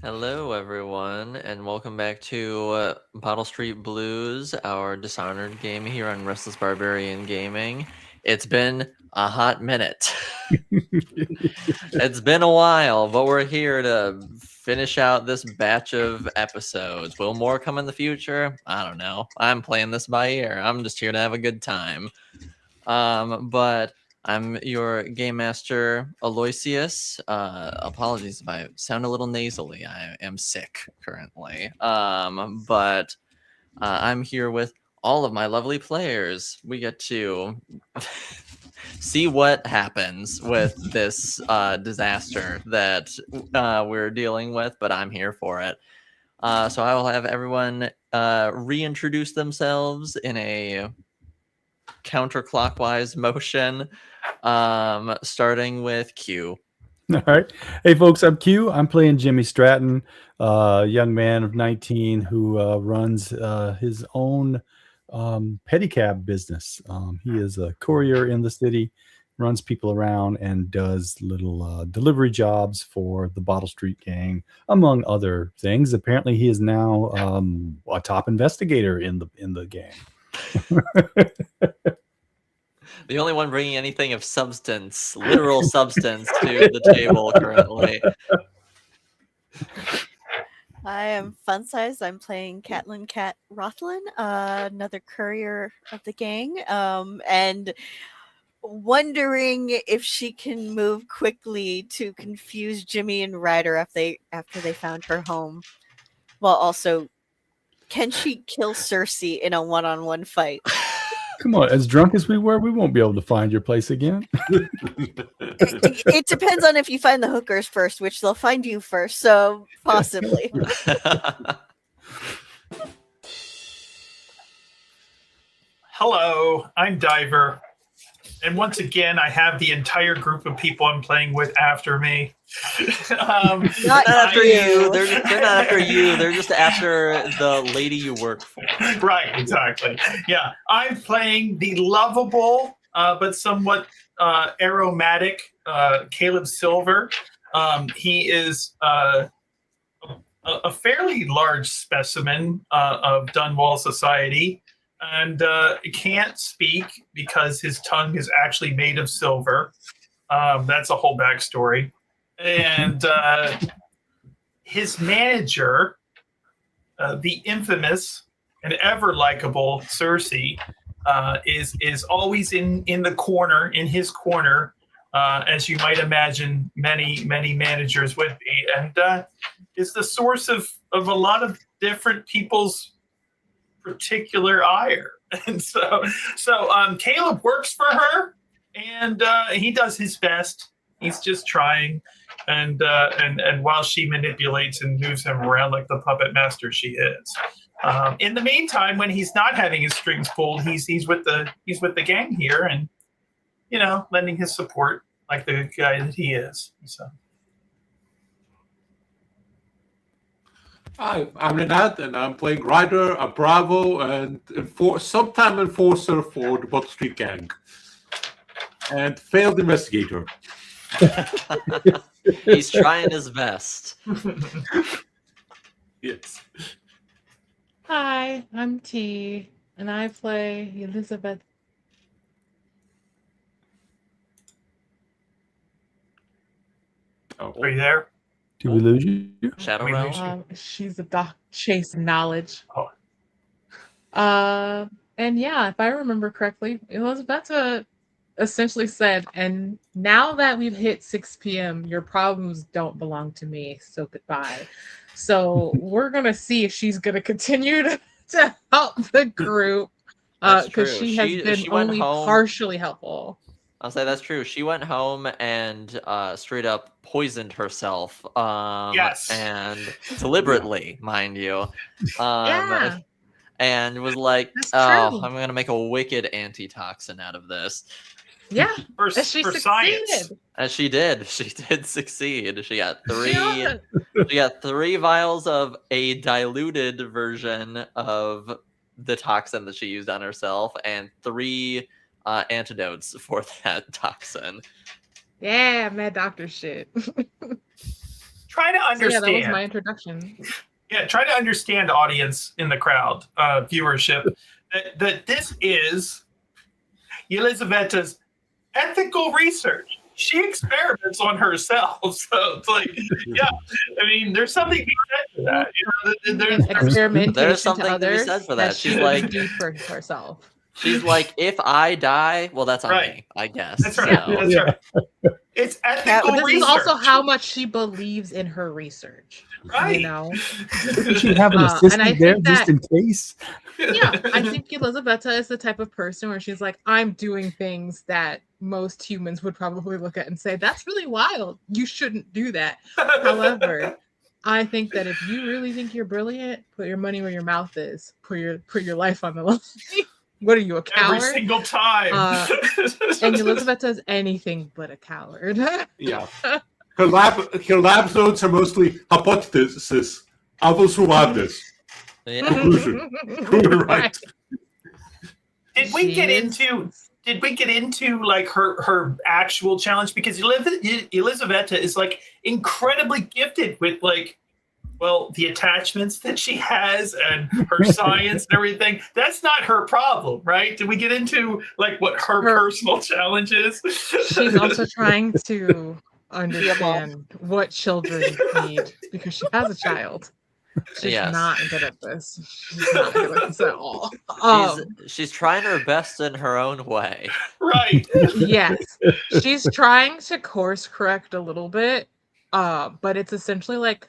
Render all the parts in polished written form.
Hello, everyone, and welcome back to Bottle Street Blues, our Dishonored game here on Restless Barbarian Gaming. It's been a hot minute. It's been a while, but we're here to finish out this batch of episodes. Will more come in the future? I don't know. I'm playing this by ear. I'm just here to have a good time. But I'm your game master, Aloysius. Apologies if I sound a little nasally. I am sick currently. But I'm here with all of my lovely players. We get to see what happens with this disaster that we're dealing with, but I'm here for it. So I will have everyone reintroduce themselves in a counterclockwise motion, starting with Q. All right. Hey, folks, I'm Q. I'm playing Jimmy Stratton, a young man of 19 who runs his own pedicab business. He is a courier in the city, runs people around, and does little delivery jobs for the Bottle Street Gang, among other things. Apparently, he is now a top investigator in the gang. The only one bringing anything of substance, literal substance, to the table currently. I am Fun Size. I'm playing Catelyn Cat Rothlin, another courier of the gang, and wondering if she can move quickly to confuse Jimmy and Ryder after they found her home, while also can she kill Cersei in a one-on-one fight? Come on, as drunk as we were, we won't be able to find your place again. It depends on if you find the hookers first, which they'll find you first, so possibly. Hello, I'm Diver. And once again, I have the entire group of people I'm playing with after me. Not after you. you. They're not after you. They're just after the lady you work for. Right, exactly. Yeah, I'm playing the lovable but somewhat aromatic Caleb Silver. He is a fairly large specimen of Dunwall society. And can't speak because his tongue is actually made of silver. That's a whole backstory. And his manager, the infamous and ever likable Cersei, is always in the corner, in his corner, as you might imagine many managers would be, and is the source of a lot of different people's particular ire. And so Caleb works for her, and he does his best. He's just trying, and while she manipulates and moves him around like the puppet master she is. In the meantime, when he's not having his strings pulled, he's with the gang here, and lending his support like the guy that he is. So. Hi, I'm Renat, and I'm playing Ryder, a Bravo, and sometime enforcer for the Bottle Street Gang. And failed investigator. He's trying his best. Yes. Hi, I'm T, and I play Elizabeth. Oh. Are you there? Did we lose you? Shadow We Realm. lose you. She's a doc chasing knowledge. Oh. And yeah, if I remember correctly, Elizabeth essentially said, and now that we've hit 6 p.m., your problems don't belong to me, so goodbye. So we're going to see if she's going to continue to help the group, That's because true. she has She been went only home- partially helpful. I'll say that's true. She went home and straight up poisoned herself. Yes. And deliberately, mind you. Yeah. And was like, That's oh, true. I'm going to make a wicked antitoxin out of this. Yeah, For and she science. succeeded. And she did. She did succeed. She got Yeah. she got 3 vials of a diluted version of the toxin that she used on herself, and 3 antidotes for that toxin. Yeah, mad doctor shit. try to So yeah, that was understand. my introduction. Yeah, try to understand, audience in the crowd, viewership, that this is Elizaveta's ethical research. She experiments on herself, so it's like, yeah. I mean, there's something to be said for that. You know, And experimentation There's to something to be others said for that. She's she like- do for herself. She's like, if I die, well, that's on Right. me, I guess. That's right. So- That's right. It's ethical But this research. is also how much she believes in her research. right. You know? Did you have an And assistant I there think just that- in case? Yeah, I think Elizaveta is the type of person where she's like, I'm doing things that most humans would probably look at and say, that's really wild. You shouldn't do that. However, I think that if you really think you're brilliant, put your money where your mouth is. Put your life on the line. What are you, a coward? every single time. And Elizaveta is anything but a coward. Yeah. Her lab notes are mostly hypothesis. I will survive this. Yeah. Conclusion. Right. Did we She get is- into like her actual challenge? Because Elizaveta is like incredibly gifted with like, well, the attachments that she has and her science and everything. That's not her problem, right? Did we get into like what her personal challenge is? She's also trying to understand what children need because she has a child. She's Yes. not good at this. She's not good at this at all. She's trying her best in her own way. Right. Yes, she's trying to course correct a little bit, but it's essentially like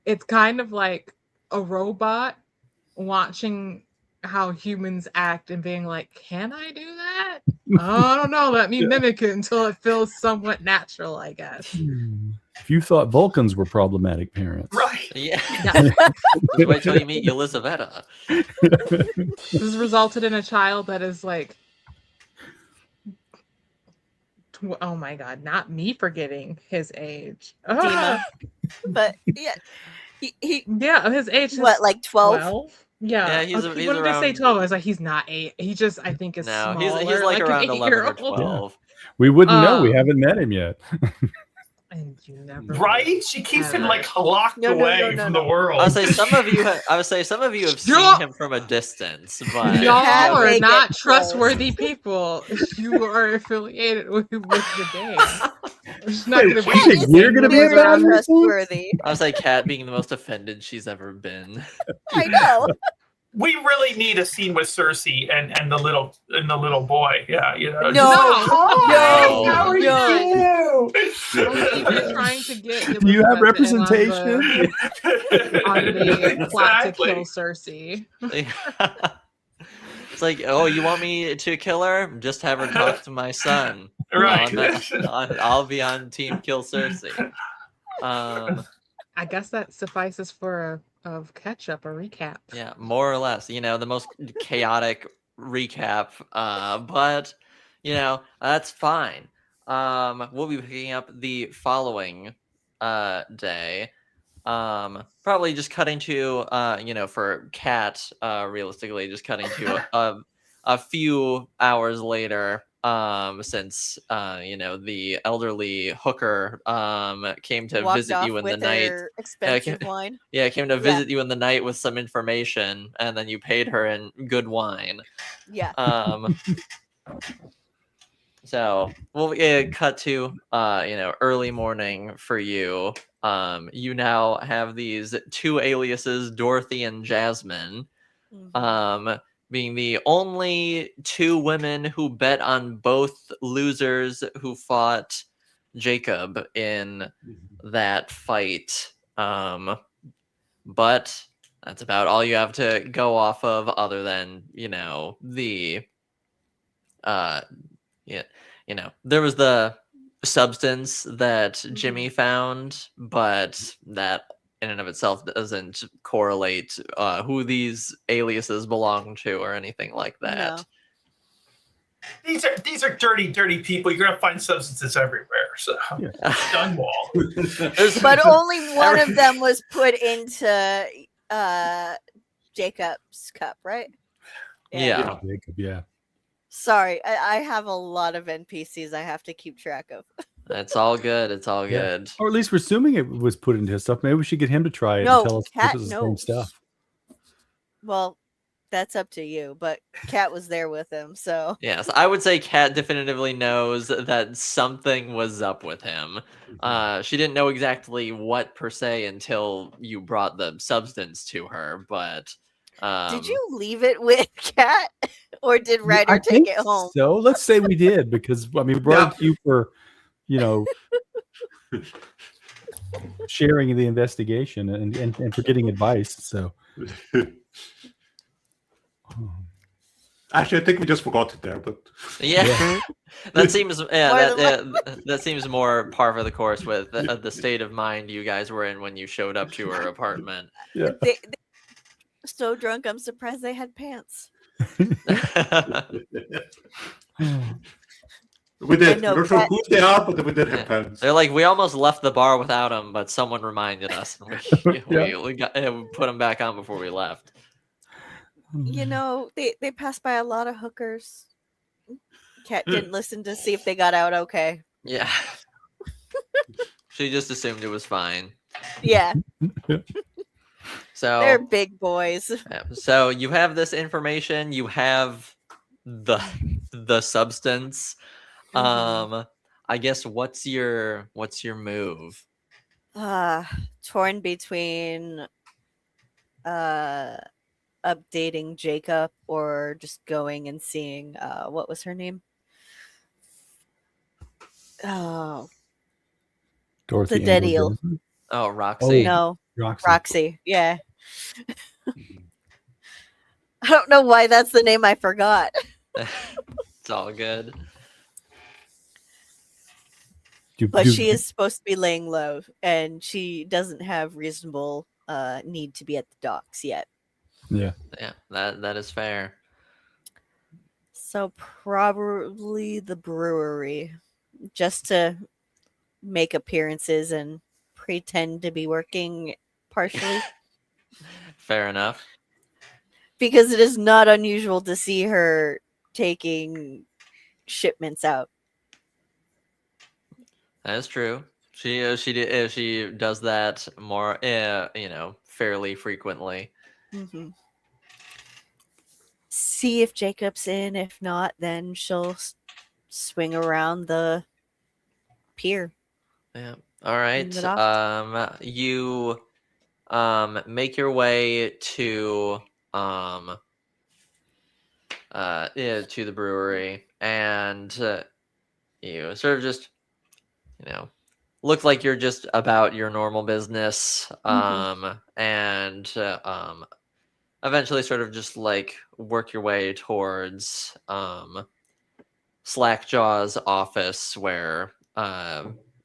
it's kind of like a robot watching how humans act and being like, "Can I do that? I don't know. Let me mimic it until it feels somewhat natural, I guess." If you thought Vulcans were problematic parents, Right. Yeah. Yeah. Wait till you meet Elizaveta. This has resulted in a child that is like, oh my god, not me forgetting his age. Dima. But yeah, he Yeah, his age is what, like 12? 12? Yeah. Yeah, he's Okay, he's when did they say around- 12? I was like, he's not 8. He just, I think, is No, smaller. he's like around an 11 or 8-year-old. 12. we wouldn't know. We Um, haven't met him yet. And you never Right? She keeps him like locked No, no, away no, no, from no. the world. I would say some of you have seen Y'all- him from a distance, but Y'all Have are they not get trustworthy people. You are affiliated with the game. There's not Wait, gonna wait, be you're gonna be Very around this one? trustworthy. I would say Kat being the most offended she's ever been. I know. We really need a scene with Cersei and the little boy. Yeah, you know. No. just- Hi, No. how are No. We've been trying to get Do you have Elizabeth in representation? on the plot to Exactly. kill Cersei. It's like, oh, you want me to kill her? Just have her talk to my son. Right. I'll be on team kill Cersei. I guess that suffices for a catch-up, a recap. Yeah, more or less. You know, the most chaotic recap. But that's fine. We'll be picking up the following day. Probably just cutting to for Kat, realistically, just cutting to a few hours later. Since the elderly hooker came to Walked visit off you in the with night. her expensive wine. Yeah, came to Yeah. visit you in the night with some information, and then you paid her in good wine. Yeah. So we'll cut to early morning for you. You now have these two aliases, Dorothy and Jasmine. Mhm. Being the only two women who bet on both losers who fought Jacob in that fight. But that's about all you have to go off of, other than there was the substance that Jimmy found, but that in and of itself doesn't correlate who these aliases belong to or anything like that. No. These are dirty people. You're gonna find substances everywhere. So Stonewall. But only one of them was put into Jacob's cup, right? Yeah. Jacob, yeah. Sorry, I have a lot of NPCs I have to keep track of. It's all good. It's all Yeah. good. Or at least we're assuming it was put into his stuff. Maybe we should get him to try it No, and tell us if Cat it was the same knows. stuff. Well, that's up to you, but Cat was there with him, so Yes, I would say Kat definitively knows that something was up with him. She didn't know exactly what per se until you brought the substance to her, but did you leave it with Cat? Or did I Ryder take think it home? so. Let's say we did, because I mean, we brought it to you for, sharing the investigation and for getting advice. So Actually, I think we just forgot it there, but yeah, that seems More than that seems more par for the course with the state of mind you guys were in when you showed up to her apartment. yeah. They so drunk, I'm surprised they had pants. we did. know, We're not sure Kat- who they are, but we did have Yeah. pants. They're like, we almost left the bar without him, but someone reminded us, and Yeah. we put him back on before we left. You know, they passed by a lot of hookers. Cat didn't listen to see if they got out okay. Yeah. She just assumed it was fine. Yeah, So they're big boys. yeah, so you have this information, you have the substance. Mhm. I guess what's your move? Torn between updating Jacob or just going and seeing what was her name? Oh, Dorothy the dead Angel eel. Johnson? Oh, Roxy. No, Roxy. Roxy. Yeah. I don't know why that's the name I forgot. It's all good. But she is supposed to be laying low, and she doesn't have reasonable need to be at the docks yet. Yeah. Yeah, that is fair. So probably the brewery, just to make appearances and pretend to be working partially. Fair enough. Because it is not unusual to see her taking shipments out. That is true. She does that more, fairly frequently. Mm-hmm. See if Jacob's in. If not, then she'll swing around the pier. Yeah. All right. the docks. You make your way to to the brewery, and you sort of just look like you're just about your normal business, and eventually sort of just like work your way towards Slackjaw's office, where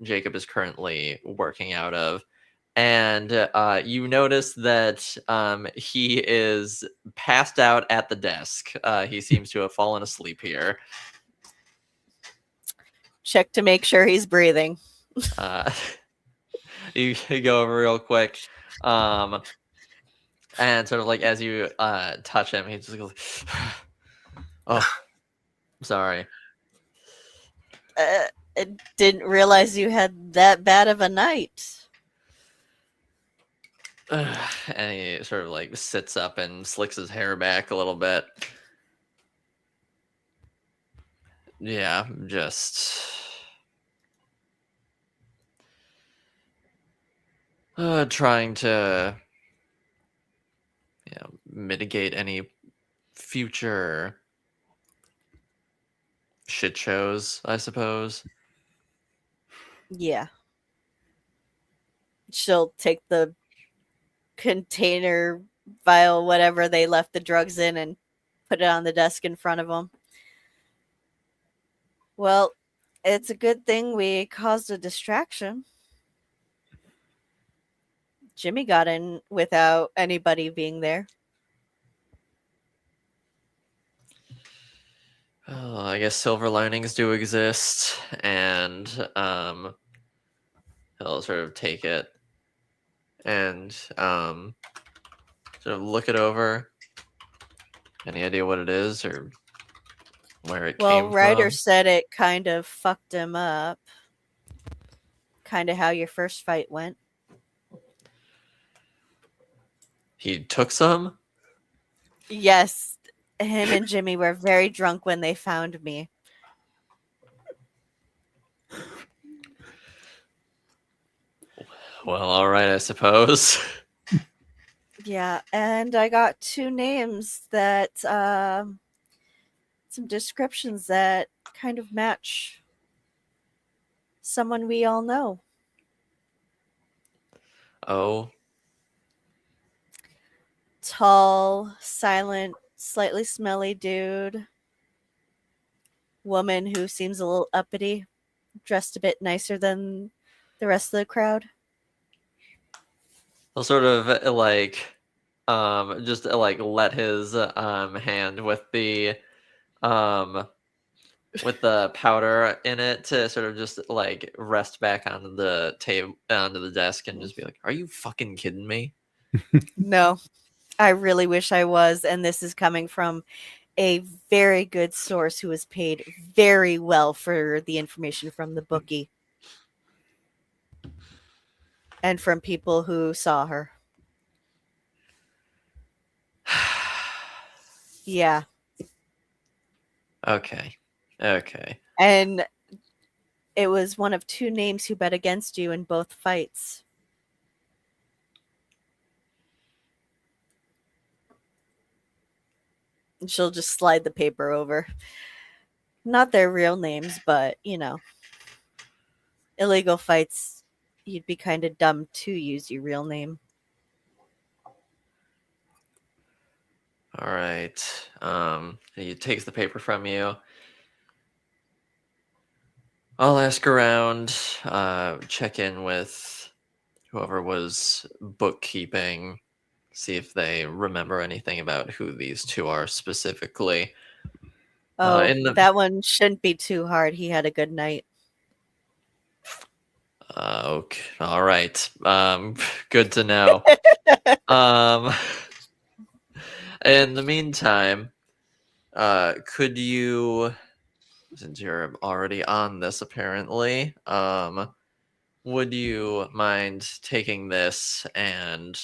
Jacob is currently working out of. And you notice that he is passed out at the desk. He seems to have fallen asleep here. Check to make sure he's breathing. You go over real quick, and sort of like as you touch him, he just goes, "Oh, sorry." I didn't realize you had that bad of a night. And he sort of like sits up and slicks his hair back a little bit. Yeah, just trying to mitigate any future shit shows, I suppose. Yeah. She'll take the container, vial, whatever they left the drugs in, and put it on the desk in front of them. Well, it's a good thing we caused a distraction. Jimmy got in without anybody being there. Oh, I guess silver linings do exist, and he'll sort of take it and sort of look it over. Any idea what it is or where it came Well, Ryder from? said it kind of fucked him up. kind of how your first fight went. He took some? Yes, him and Jimmy were very drunk when they found me. Well, all right, I suppose. Yeah, and I got 2 names that, some descriptions that kind of match someone we all know. Oh, Tall, silent, slightly smelly dude. Woman who seems a little uppity, dressed a bit nicer than the rest of the crowd. he'll sort of just let his hand um with the powder in it to sort of just like rest back onto the table onto the desk and just be like, "Are you fucking kidding me?" No, I really wish I was, and this is coming from a very good source who was paid very well for the information from the bookie and from people who saw her. Yeah, Okay. Okay. and it was one of 2 names who bet against you in both fights. And she'll just slide the paper over. Not their real names, but, illegal fights, you'd be kind of dumb to use your real name. All right. He takes the paper from you. I'll ask around, check in with whoever was bookkeeping, see if they remember anything about who these 2 are specifically. Oh, in the that one shouldn't be too hard. He had a good night. Okay. All right. Good to know. Um, in the meantime, could you, since you're already on this apparently, would you mind taking this and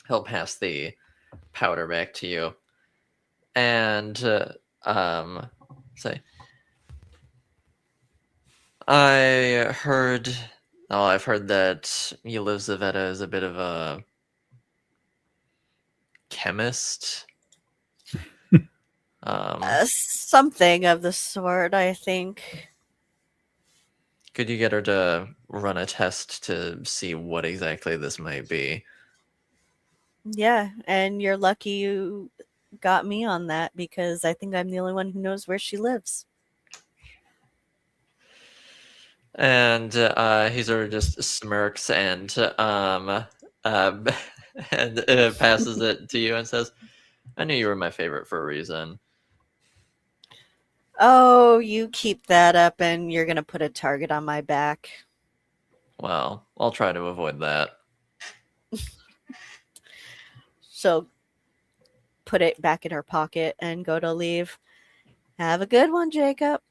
he'll pass the powder back to you and say, I've heard that Elizaveta is a bit of a chemist. Something of the sort, I think. Could you get her to run a test to see what exactly this might be? Yeah, and you're lucky you got me on that because I think I'm the only one who knows where she lives. And he sort of just smirks and and passes it to you and says, "I knew you were my favorite for a reason." Oh, you keep that up and you're going to put a target on my back. Well, I'll try to avoid that. She'll put it back in her pocket and go to leave. Have a good one, Jacob.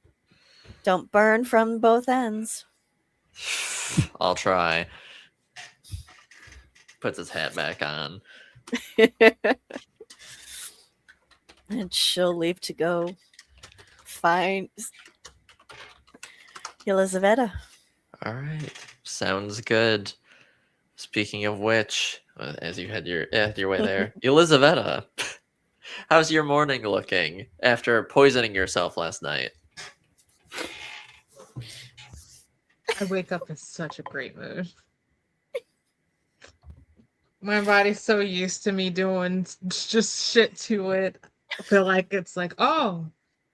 Don't burn from both ends. I'll try. Puts his hat back on. And she'll leave to go find Elizaveta. All right, sounds good. Speaking of which, as you head your way there, Elizaveta, how's your morning looking after poisoning yourself last night? I wake up in such a great mood. My body's so used to me doing just shit to it. I feel like it's like, oh,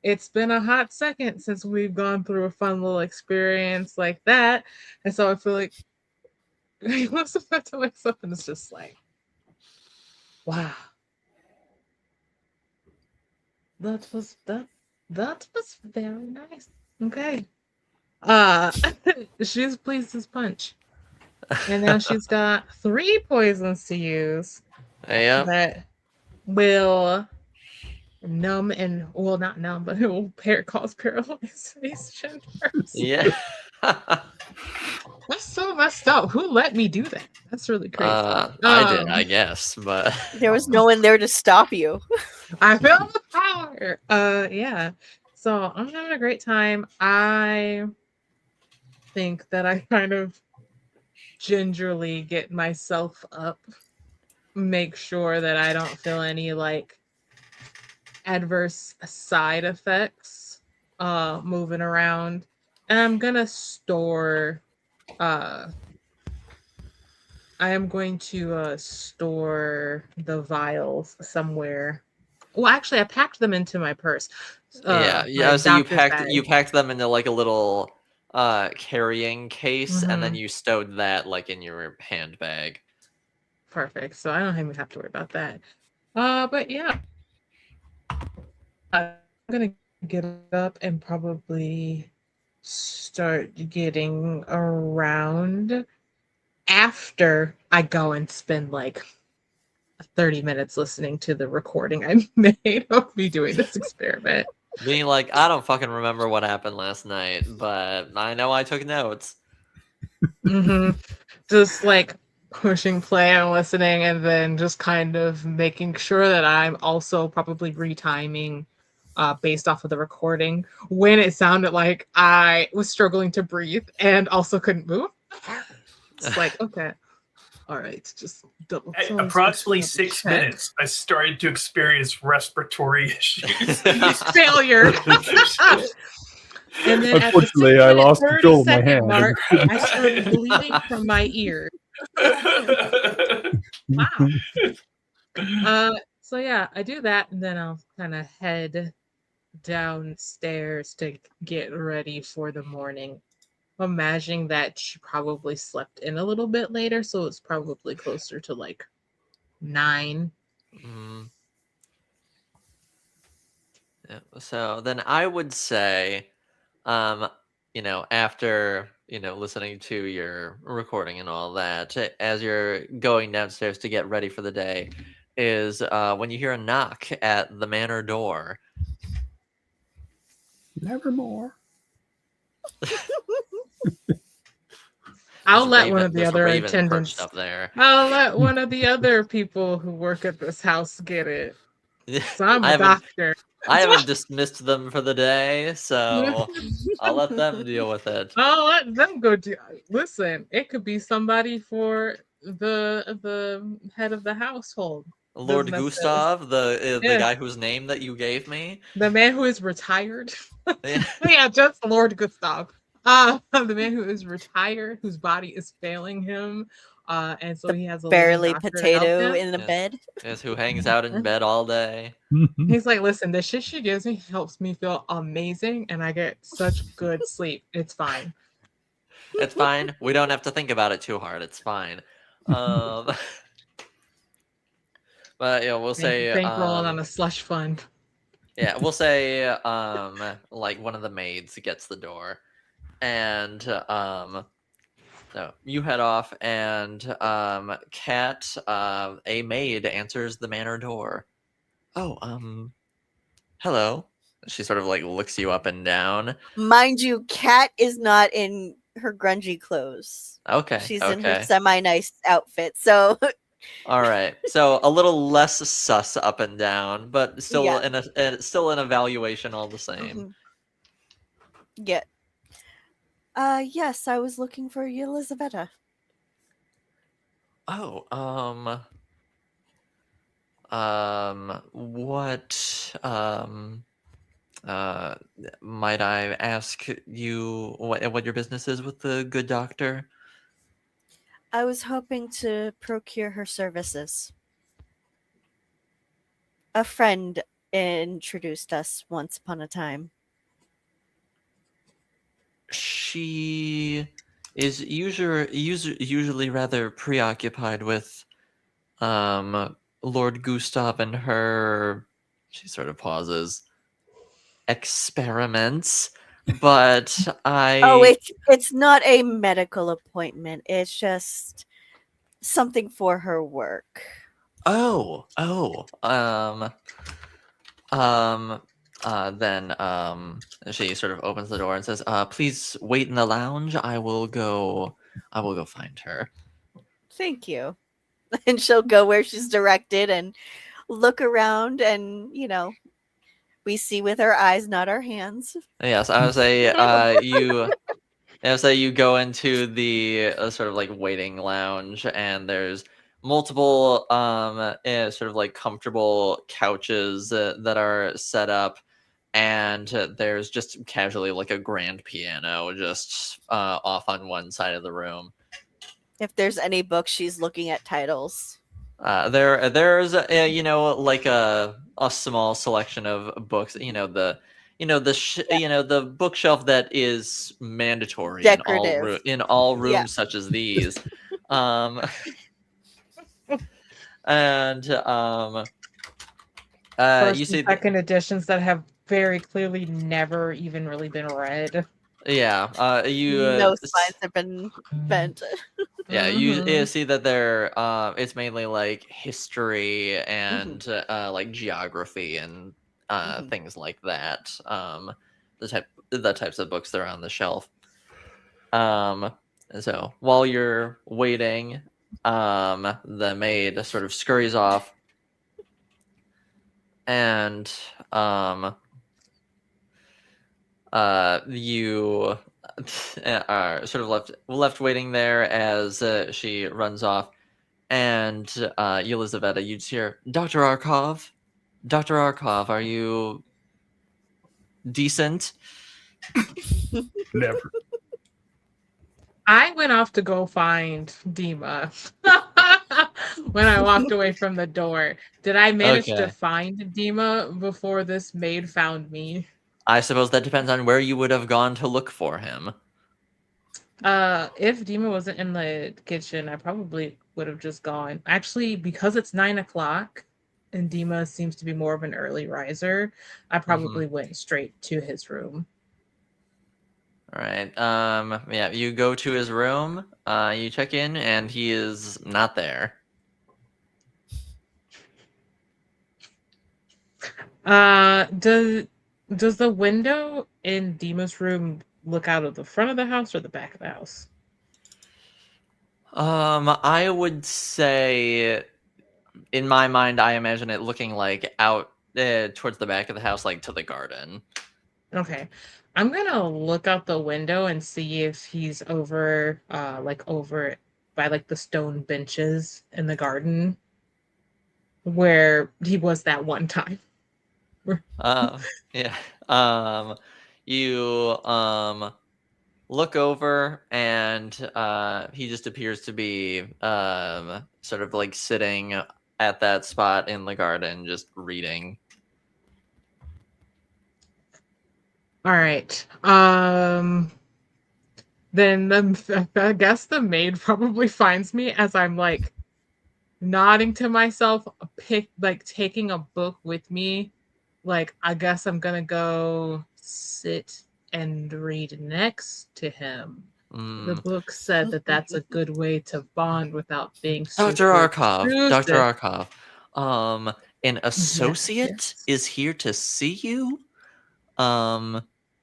it's been a hot second since we've gone through a fun little experience like that. And so I feel like he must have had to wake up and it's just like, wow. That was very nice. Okay. She's pleased as punch. And now she's got 3 poisons to use. Yeah. That will numb and, well, not numb, but it will cause paralyzation first. Yeah. That's so messed up. Who let me do that? That's really crazy. I did, I guess, but There was no one there to stop you. I feel the power. Yeah. So I'm having a great time. I think that I kind of gingerly get myself up, make sure that I don't feel any like adverse side effects moving around. And I'm gonna store I am going to store the vials somewhere. Well, actually, I packed them into my purse. yeah. My So you doctor's bag. packed them into like a little carrying case, and then Mhm. you stowed that like in your handbag. Perfect. So I don't even have to worry about that. But yeah, I'm gonna get up and probably start getting around after I go and spend like 30 minutes listening to the recording I made of me doing this experiment. Being like, I don't fucking remember what happened last night, but I know I took notes. Just like pushing play and listening, and then just kind of making sure that I'm also probably retiming based off of the recording when it sounded like I was struggling to breathe and also couldn't move. It's like, okay, all right, just double. At approximately 6 minutes, I started to experience respiratory issues. Failure. And then Unfortunately, I lost control of my hand. mark, I started bleeding from my ear. Wow. So yeah, I do that, and then I'll kind of head downstairs to get ready for the morning. Imagining that she probably slept in a little bit later, so it's probably closer to like 9. Yeah, so then I would say, after listening to your recording and all that, as you're going downstairs to get ready for the day, is when you hear a knock at the manor door. Nevermore. I'll let one of the There's a other raven attendants. perched up there. I'll let one of the other people who work at this house get it. So I'm I a doctor. haven't dismissed them for the day, so I'll let them deal with it. I'll let them go do. Listen, it could be somebody for the head of the household. Lord businesses. Gustav, the Yeah. guy whose name that you gave me. The man who is retired. Yeah. Yeah, just Lord Gustav. The man who is retired, whose body is failing him, and so he has a living Barely doctor to help potato him. in a Yes. bed. Yes, who hangs out in bed all day. He's like, listen, the shit she gives me helps me feel amazing, and I get such good sleep. It's fine. It's fine. We don't have to think about it too hard. It's fine. But we'll say Bankrolling on a slush fund. yeah, we'll say like one of the maids gets the door, and so you head off, and Kat, a maid, answers the manor door. Oh, hello. She sort of like looks you up and down. Mind you, Kat is not in her grungy clothes. Okay. She's in her semi-nice outfit. So all right. So a little less sus up and down, but still Yeah. still an evaluation all the same. Yeah. Yes, I was looking for Elizabetta. Oh, what might I ask you what your business is with the good doctor? I was hoping to procure her services. A friend introduced us once upon a time. She is usually rather preoccupied with Lord Gustav and her, she sort of pauses, experiments, but Oh, it's not a medical appointment. It's just something for her work. then she sort of opens the door and says, "Please wait in the lounge. I will go find her." Thank you. And she'll go where she's directed and look around, and we see with our eyes, not our hands. Yes, I would say you go into the sort of like waiting lounge, and there's multiple sort of like comfortable couches that are set up, and there's just casually like a grand piano just off on one side of the room. If there's any books, she's looking at titles. There's like a small selection of books. The bookshelf that is mandatory Decorative. in all rooms Yeah. such as these. And First you see and second editions that have very clearly never even really been read. yeah you No spines have been bent. yeah you see that they're it's mainly like history and like geography and things like that, the types of books that are on the shelf. So while you're waiting, the maid sort of scurries off, and you are sort of left waiting there as she runs off, and Yelizaveta, you'd hear, Dr. Arkov, are you decent? Never. I went off to go find Dima when I walked away from the door. Did I manage to Okay. find Dima before this maid found me? I suppose that depends on where you would have gone to look for him. If Dima wasn't in the kitchen, I probably would have just gone. Actually, because it's 9 o'clock and Dima seems to be more of an early riser, I probably went straight to his room. All right. Yeah, you go to his room, you check in, and he is not there. Does the window in Dima's room look out of the front of the house or the back of the house? I would say, in my mind, I imagine it looking like out towards the back of the house, like to the garden. Okay. I'm gonna look out the window and see if he's over by like the stone benches in the garden where he was that one time. Yeah. You look over, and he just appears to be sort of like sitting at that spot in the garden, just reading. All right. Then I guess the maid probably finds me as I'm like nodding to myself, taking a book with me. Like, I guess I'm gonna go sit and read next to him. The book said that that's a good way to bond without being Dr. Arkov, intrusive. An associate is here to see you.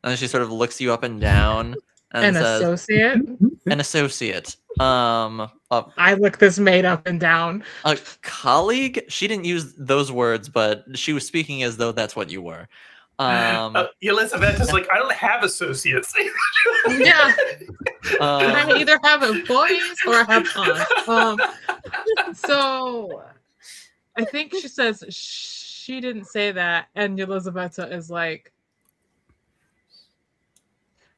And she sort of looks you up and down and says, associate? An associate. I look this maid up and down. A colleague? She didn't use those words, but she was speaking as though that's what you were. Elizabeth is like, I don't have associates. Yeah. I either have employees or I have aunts. So I think she says she didn't say that, and Elizabeth is like,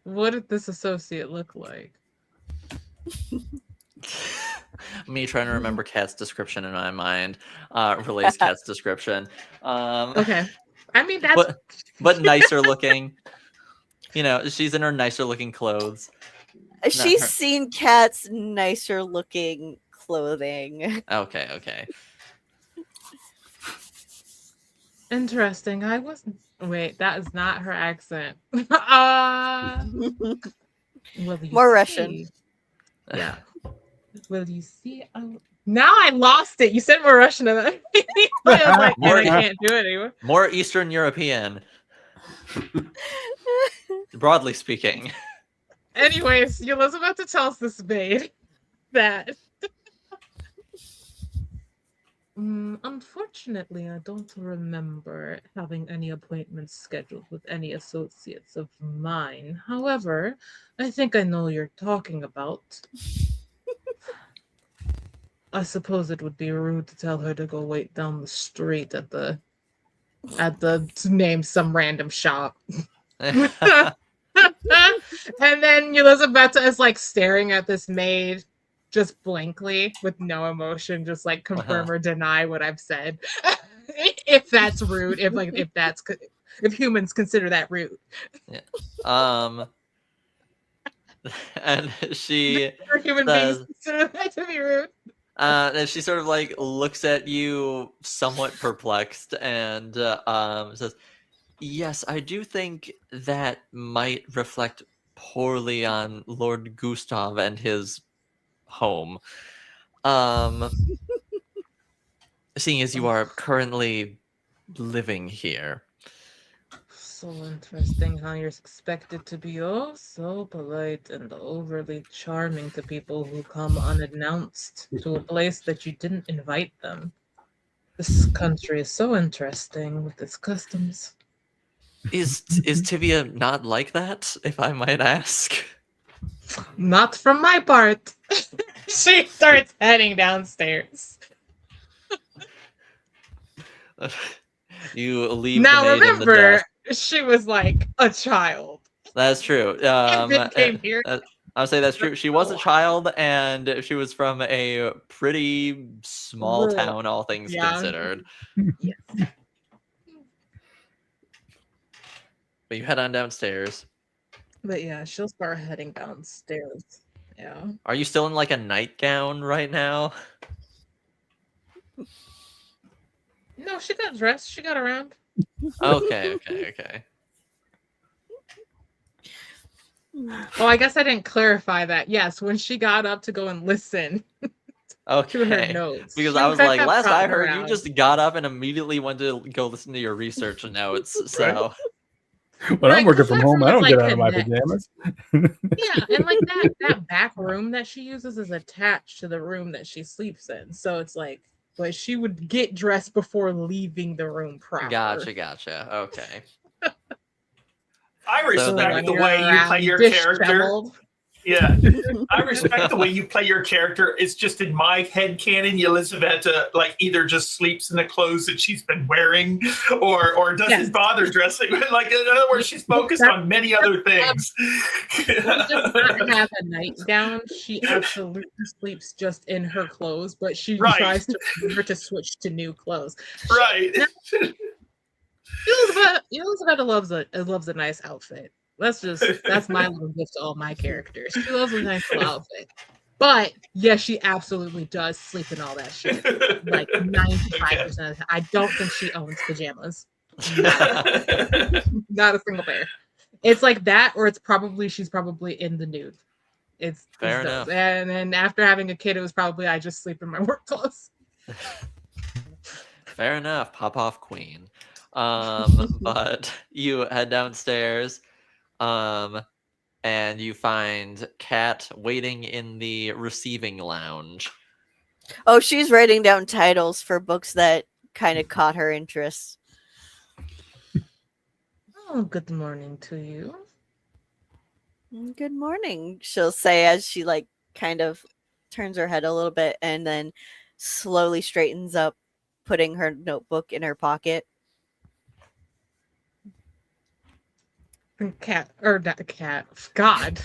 what did this associate look like? Me trying to remember Kat's description in my mind relays Kat's description. Okay. I mean, that's... But nicer looking. She's in her nicer looking clothes. She's seen Kat's nicer looking clothing. Okay. Interesting. I wasn't... Wait, that is not her accent. More Russian. Yeah. Will you see? Now I lost it. You said more Russian, and I was like, I can't do it anymore. More Eastern European. Broadly speaking. Anyways, Elizabeth tells this maid that unfortunately, I don't remember having any appointments scheduled with any associates of mine. However, I think I know what you're talking about. I suppose it would be rude to tell her to go wait down the street at the to name some random shop. And then Elizabeth is like staring at this maid just blankly with no emotion, just like confirm or deny what I've said. If that's rude, if humans consider that rude. Yeah. And she Human says, beings consider that to be rude. and she sort of like looks at you somewhat perplexed and says, yes, I do think that might reflect poorly on Lord Gustav and his home. Seeing as you are currently living here. So interesting how you're expected to be oh so polite and overly charming to people who come unannounced to a place that you didn't invite them. This country is so interesting with its customs. Is Tivia not like that, if I might ask? Not from my part. She starts heading downstairs. You leave Now the maid in the remember, dust. she was like a child. That's true. And then came here. I'll say that's true. She was a child, and she was from a pretty small Rural. town, all things Yeah. considered. Yes. But you head on downstairs. But yeah, she'll start heading downstairs. Yeah. Are you still in like a nightgown right now? No, she got dressed. She got around. Okay. Oh, I guess I didn't clarify that. Yes, when she got up to go and listen to her Okay. notes. Because she I was kept like, last I trotting heard, you around. just got up and immediately went to go listen to your research notes. So When I'm Right, working 'cause from that home, room I is, don't like, get out of my connected. pajamas. Yeah, and like that back room that she uses is attached to the room that she sleeps in. So it's like, but she would get dressed before leaving the room proper. gotcha. Okay. I So respect then- the way you play your character. Disheveled. Yeah, I respect the way you play your character. It's just in my head canon, Elizaveta like either just sleeps in the clothes that she's been wearing, or doesn't Yes. bother dressing. Like in other words, she's focused on many other things. She does not have a nightgown. She absolutely sleeps just in her clothes, but she Right. tries to remember to switch to new clothes. Right. Elizabeth loves a nice outfit. That's my little gift to all my characters. She loves a nice little outfit. But yes, she absolutely does sleep in all that shit. Like 95% of the time. I don't think she owns pajamas. Not a single pair. It's like that, or she's probably in the nude. It's Fair those. enough. And then after having a kid, it was probably I just sleep in my work clothes. Fair enough. Pop off queen. But you head downstairs, and you find Kat waiting in the receiving lounge. Oh, she's writing down titles for books that kind of caught her interest. Oh, good morning to you. Good morning, she'll say as she like kind of turns her head a little bit and then slowly straightens up, putting her notebook in her pocket. Cat or not cat. God.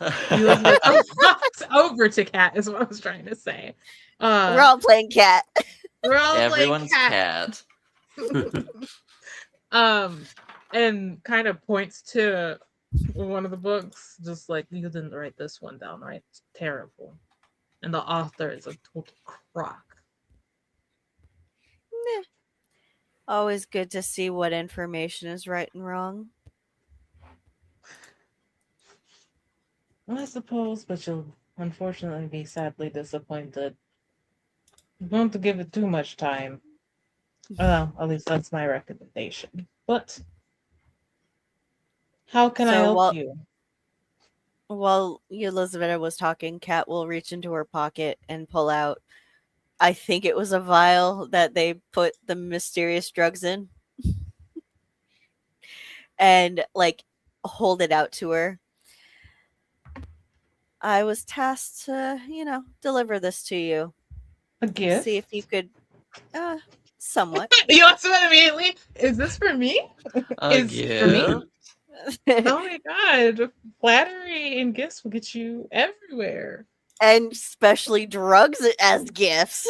It's over to cat is what I was trying to say. We're all playing cat. We're all Everyone's playing cat. And kind of points to one of the books, just like you didn't write this one down, right? It's terrible. And the author is a total crock. Meh. Always good to see what information is right and wrong. I suppose, but you'll unfortunately be sadly disappointed. Don't give it too much time. Well, at least that's my recommendation. But How can I So help you? while Elizabeth was talking, Kat will reach into her pocket and pull out, I think it was a vial that they put the mysterious drugs in, and like hold it out to her. I was tasked to, deliver this to you. A gift? See if you could, somewhat. You also immediately. Is this for me? Is for me? Oh my god! Flattery and gifts will get you everywhere. And especially drugs as gifts.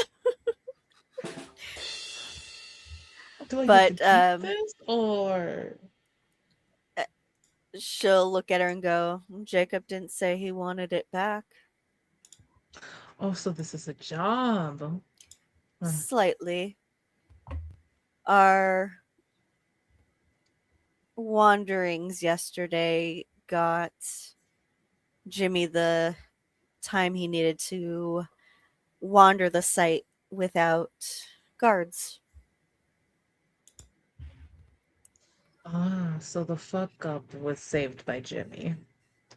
Do I But, get to keep this or? She'll look at her and go, Jacob didn't say he wanted it back. Oh, so this is a job. Slightly. Our wanderings yesterday got Jimmy the time he needed to wander the site without guards. So the fuck up was saved by Jimmy.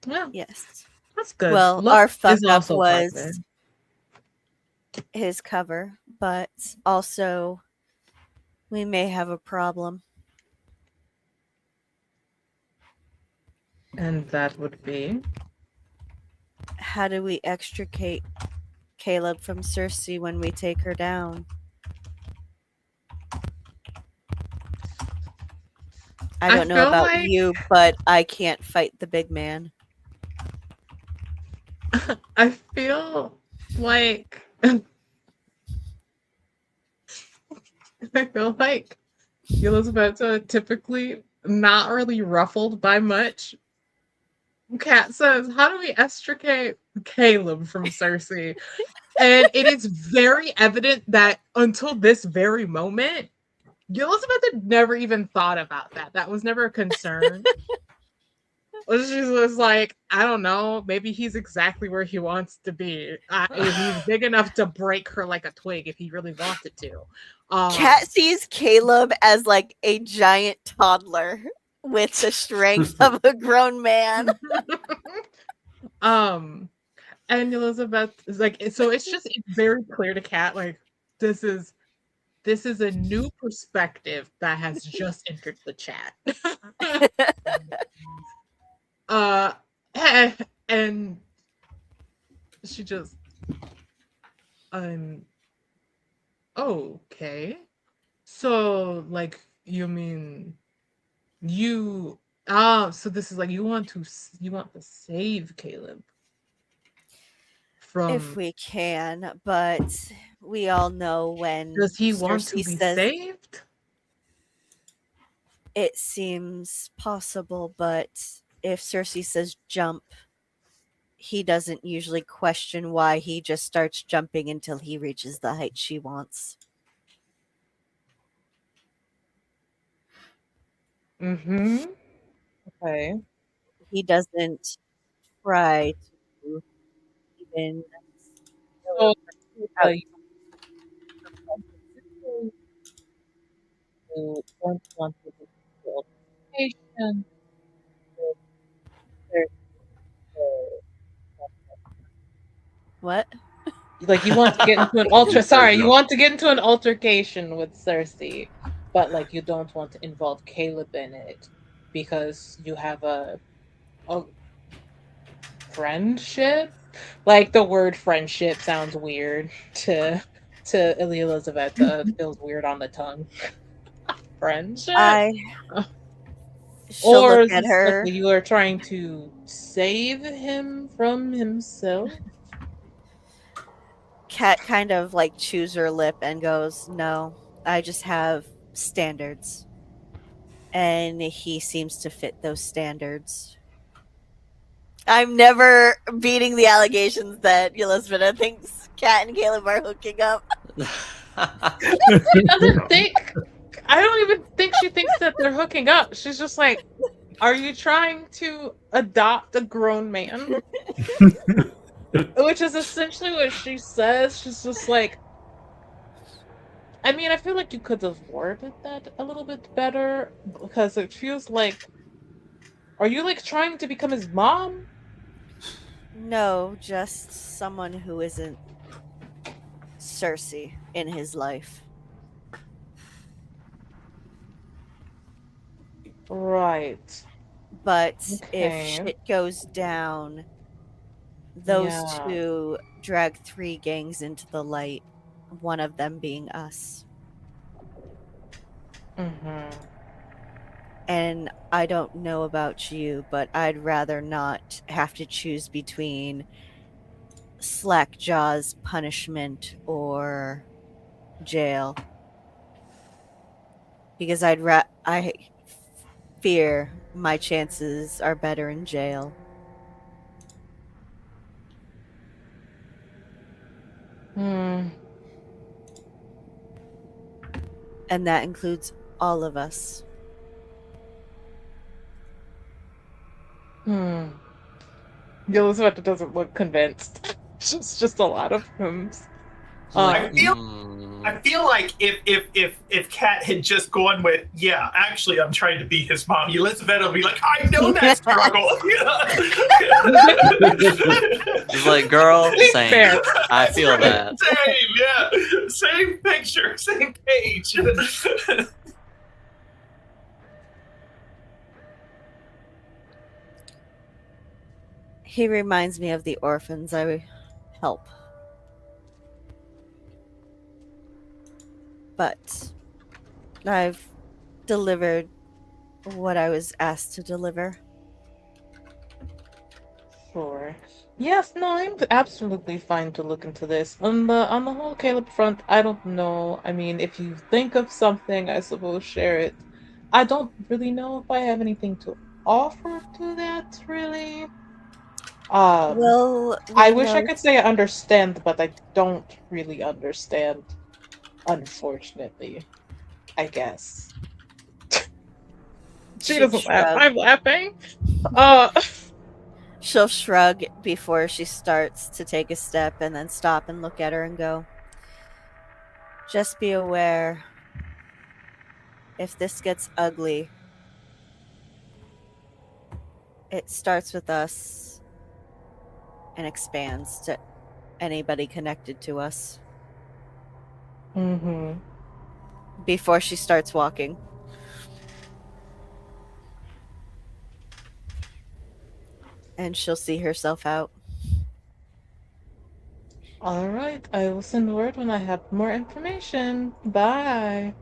Well, Yes. that's good. Well, Luck our fuck is up also part of was it. his cover, but also we may have a problem. And that would be? How do we extricate Caleb from Cersei when we take her down? I don't know feel about like- you, but I can't fight the big man. I feel like I feel like Elizabeth typically not really ruffled by much. Kat says, "How do we extricate Caleb from Cersei?" And it is very evident that until this very moment, Elizabeth had never even thought about that. That was never a concern. She was like, I don't know, maybe he's exactly where he wants to be. He's big enough to break her like a twig if he really wanted to. Kat sees Caleb as like a giant toddler with the strength of a grown man. And Elizabeth is like, so it's very clear to Kat, like, this is a new perspective that has just entered the chat. And she just, okay. So, like, you mean so this is like you want to save Caleb from. If we can, but we all know when Does he want to Cersei be says saved? it seems possible, but if Cersei says jump, he doesn't usually question why. He just starts jumping until he reaches the height she wants. Mm-hmm. Okay. He doesn't try to even So, out- you don't want to be patient. what? Like you want to get into an sorry, you want to get into an altercation with Cersei, but like you don't want to involve Caleb in it because you have a friendship. Like the word friendship sounds weird to Elizabeth. Feels weird on the tongue. Friendship. She'll Or look at her. you are trying to save him from himself. Kat kind of like chews her lip and goes, no, I just have standards. And he seems to fit those standards. I'm never beating the allegations that Elizabeth thinks Kat and Caleb are hooking up. She doesn't think. I don't even think she thinks that they're hooking up. She's just like, are you trying to adopt a grown man? Which is essentially what she says. She's just like, I mean, I feel like you could have worded that a little bit better because it feels like Are you like trying to become his mom? No, just someone who isn't Cersei in his life. Right. But if Okay. shit goes down, those Yeah. two drag 3 gangs into the light, one of them being us. Mm-hmm. And I don't know about you, but I'd rather not have to choose between Slackjaw's punishment or jail. Because I fear my chances are better in jail. Hmm. And that includes all of us. Elizabeth doesn't look convinced. It's just a lot of hymns. Like, I feel like if Kat had just gone with, yeah, actually I'm trying to be his mom, Elizabeth will be like, I know that struggle. It's like, girl, same. Fair. I feel that. Same, yeah. Same picture, same page. He reminds me of the orphans I help. But I've delivered what I was asked to deliver. Sure. Yes, no, I'm absolutely fine to look into this. On the whole Caleb front, I don't know. I mean, if you think of something, I suppose share it. I don't really know if I have anything to offer to that, really. Well, I we wish I know- could say I understand, but I don't really understand, unfortunately. I guess. She doesn't laugh. shrug. I'm laughing. She'll shrug before she starts to take a step and then stop and look at her and go, just be aware, if this gets ugly, it starts with us and expands to anybody connected to us. Mm-hmm. Before she starts walking. And she'll see herself out. All right, I will send word when I have more information. Bye.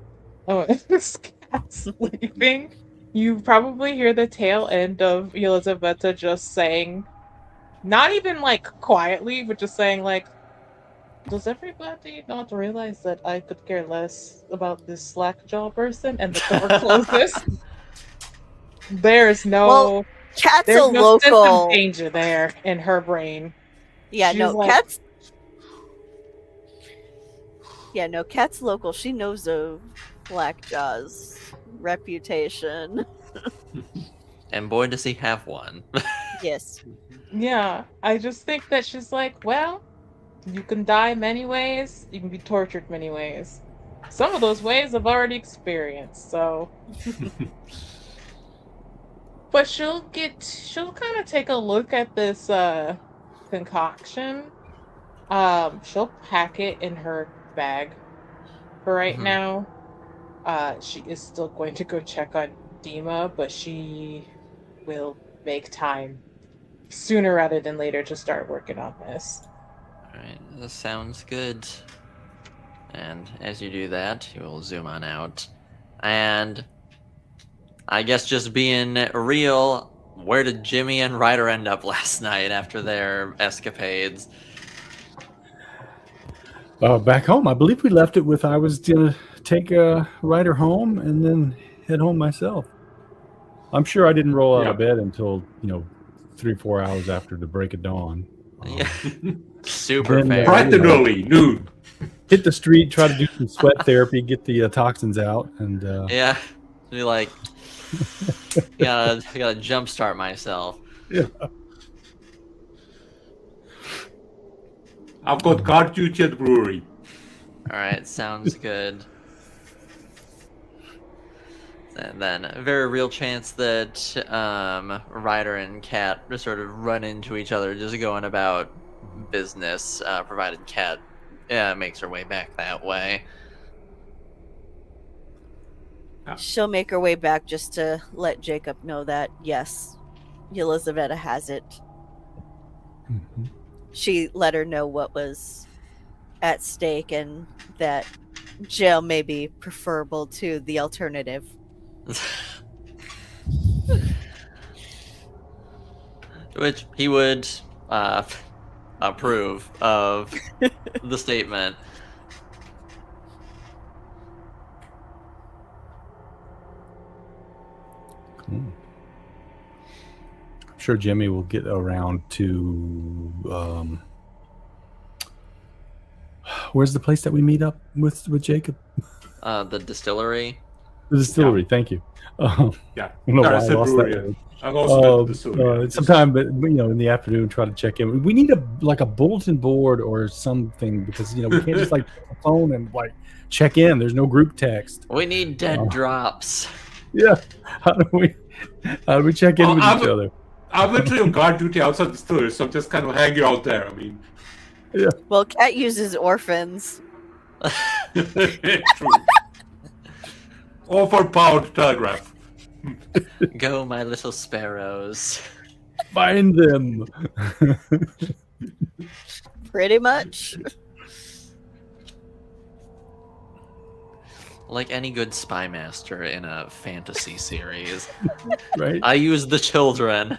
Oh, this cat's leaving. You probably hear the tail end of Elizabetta just saying, not even like quietly, but just saying like, does everybody not realize that I could care less about this slackjaw person? And the door closes. There's no Well, Kat's there's a no sense of local. danger there in her brain. Yeah, She's no, like- Kat's. Yeah, no, Kat's local. She knows of Blackjaw's reputation. And boy, does he have one. Yes. Yeah, I just think that she's like, well, you can die many ways, you can be tortured many ways. Some of those ways I've already experienced, so. But she'll kind of take a look at this concoction. She'll pack it in her bag for right Mhm. now. She is still going to go check on Dima, but she will make time sooner rather than later to start working on this. Alright, this sounds good. And as you do that, you will zoom on out. And I guess just being real, where did Jimmy and Ryder end up last night after their escapades? Back home, I believe we left it with I was gonna take Ryder home and then head home myself. I'm sure I didn't roll out of bed until 3-4 hours after the break of dawn. Yeah. Super Then, fair. Bright and early, noon. Hit the street, try to do some sweat therapy, get the toxins out, and Yeah. Be like, gotta jumpstart myself. yeah. I've got guard duty at the brewery. Alright, sounds good. And then a very real chance that Ryder and Cat just sort of run into each other, just going about business, provided Cat makes her way back that way. She'll make her way back just to let Jacob know that, yes, Elizaveta has it. Mhm. She let her know what was at stake and that jail may be preferable to the alternative. Which he would approve of the statement. Cool. I'm sure Jimmy will get around to where's the place that we meet up with Jacob? The distillery. The distillery. Thank you. Yeah. I don't know why I said lost brewery. that word. I've also did the story. Sometime, but in the afternoon, try to check in. We need a bulletin board or something because we can't just pick the phone and check in. There's no group text. We need dead drops. Yeah. How do we check in with each other? I'm literally on guard duty outside the distillery, so I'm just kind of hanging out there. I mean, yeah. Well, Cat uses orphans. True. Overpowered telegraph. Go, my little sparrows. Find them. Pretty much. Like any good spy master in a fantasy series. Right? I use the children.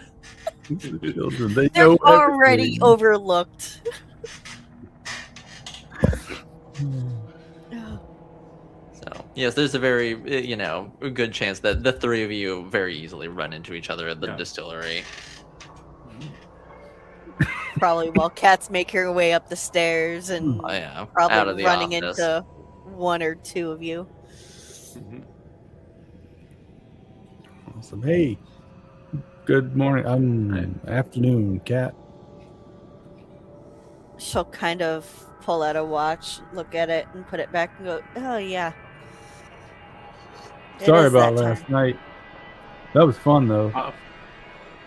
The children, they They're know already everything. overlooked. So, yes, there's a very, good chance that the three of you very easily run into each other at the distillery. Probably while Cat's making her way up the stairs and Oh, yeah. probably Out of the running office. into one or two of you. Awesome. Hey, good morning. Afternoon, Cat. She'll kind of pull out a watch, look at it, and put it back and go, oh, yeah. It Sorry is about that last time." night. That was fun though.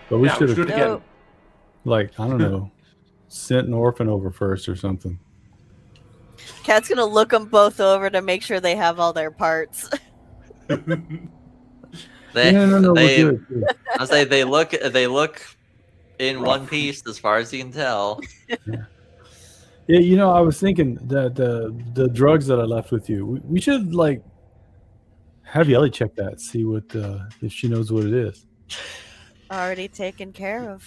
But we Yeah, should we have should again. I don't know, sent an orphan over first or something. Cat's gonna look them both over to make sure they have all their parts. They, No, they, we're good. I say they look in one piece as far as you can tell. Yeah, I was thinking that the drugs that I left with you, we should have Yelly check that, see what if she knows what it is. Already taken care of.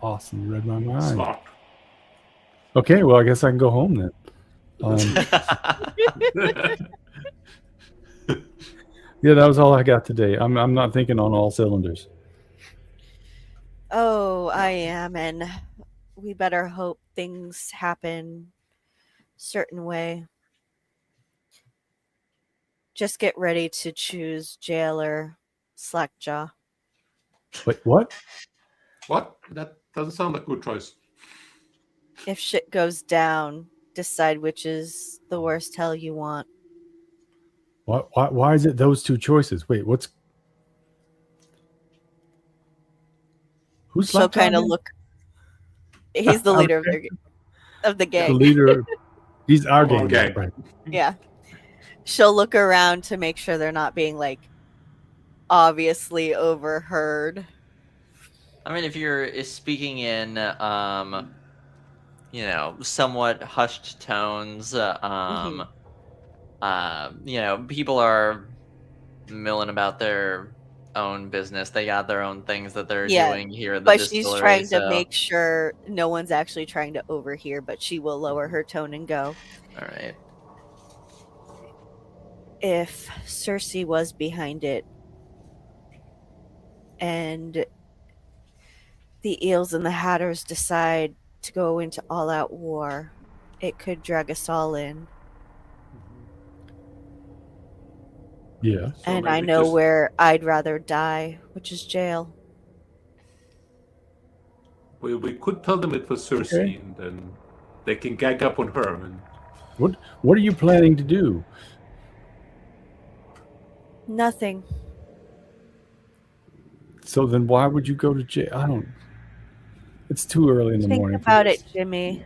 Awesome, you read my mind. Smart. Okay, well I guess I can go home then. Yeah, that was all I got today. I'm not thinking on all cylinders. Oh, I am, and we better hope things happen a certain way. Just get ready to choose jailer Slackjaw. Wait, what? What? That doesn't sound like a good choice. If shit goes down, decide which is the worst hell you want. Why is it those two choices? Wait, what's who's She'll kind of again? look. He's the leader of the The gang. leader. He's our gang. Okay. Right. Yeah. She'll look around to make sure they're not being obviously overheard. I mean, if you're speaking in, somewhat hushed tones, people are milling about their own business. They got their own things that they're doing here at the But distillery. she's trying to make sure no one's actually trying to overhear, but she will lower her tone and go, All right. if Cersei was behind it and the Eels and the Hatters decide to go into all-out war, it could drag us all in. Yeah. So And I maybe know just- where I'd rather die, which is jail. we could tell them it was Cersei, Okay. and then they can gag up on her. And What are you planning to do? Nothing. So then why would you go to jail? I don't. It's too early in the Think morning. about for it, this. Jimmy.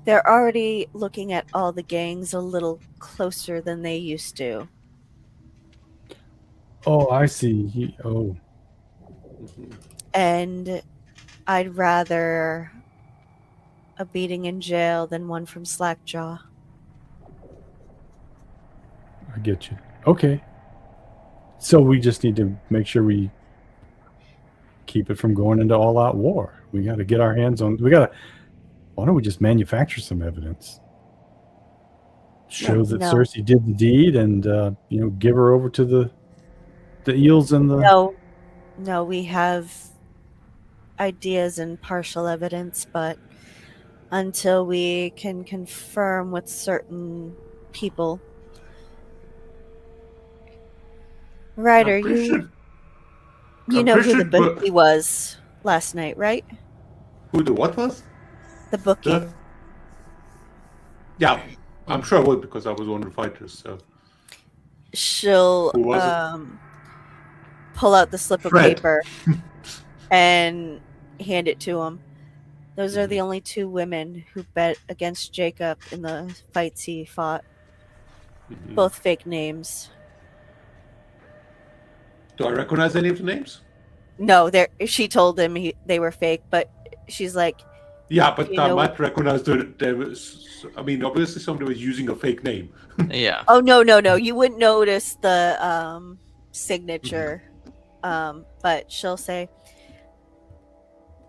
They're already looking at all the gangs a little closer than they used to. Oh, I see. Oh, Mhm. And I'd rather a beating in jail than one from Slackjaw. I get you. Okay. So we just need to make sure we keep it from going into all-out war. We got to get our hands on. Why don't we just manufacture some evidence? Show that No. Cersei did the deed, and give her over to the eels and the. No, we have ideas and partial evidence, but until we can confirm with certain people. Ryder, I'm pretty you sure- you I'm know pretty who the sure- but- bookie was last night, right? Who the what was? The bookie. Yeah, I'm sure I would because I was one of the fighters. So She'll Who was it? pull out the slip of Fred. paper and hand it to him. Those are the Mm-hmm. only two women who bet against Jacob in the fights he fought. Mhm. Both fake names. Do I recognize any of the names? No, she told him they were fake, but she's like, Yeah, but You I know- might recognize there was. I mean, obviously somebody was using a fake name. Yeah. oh no, you wouldn't notice the signature. But she'll say,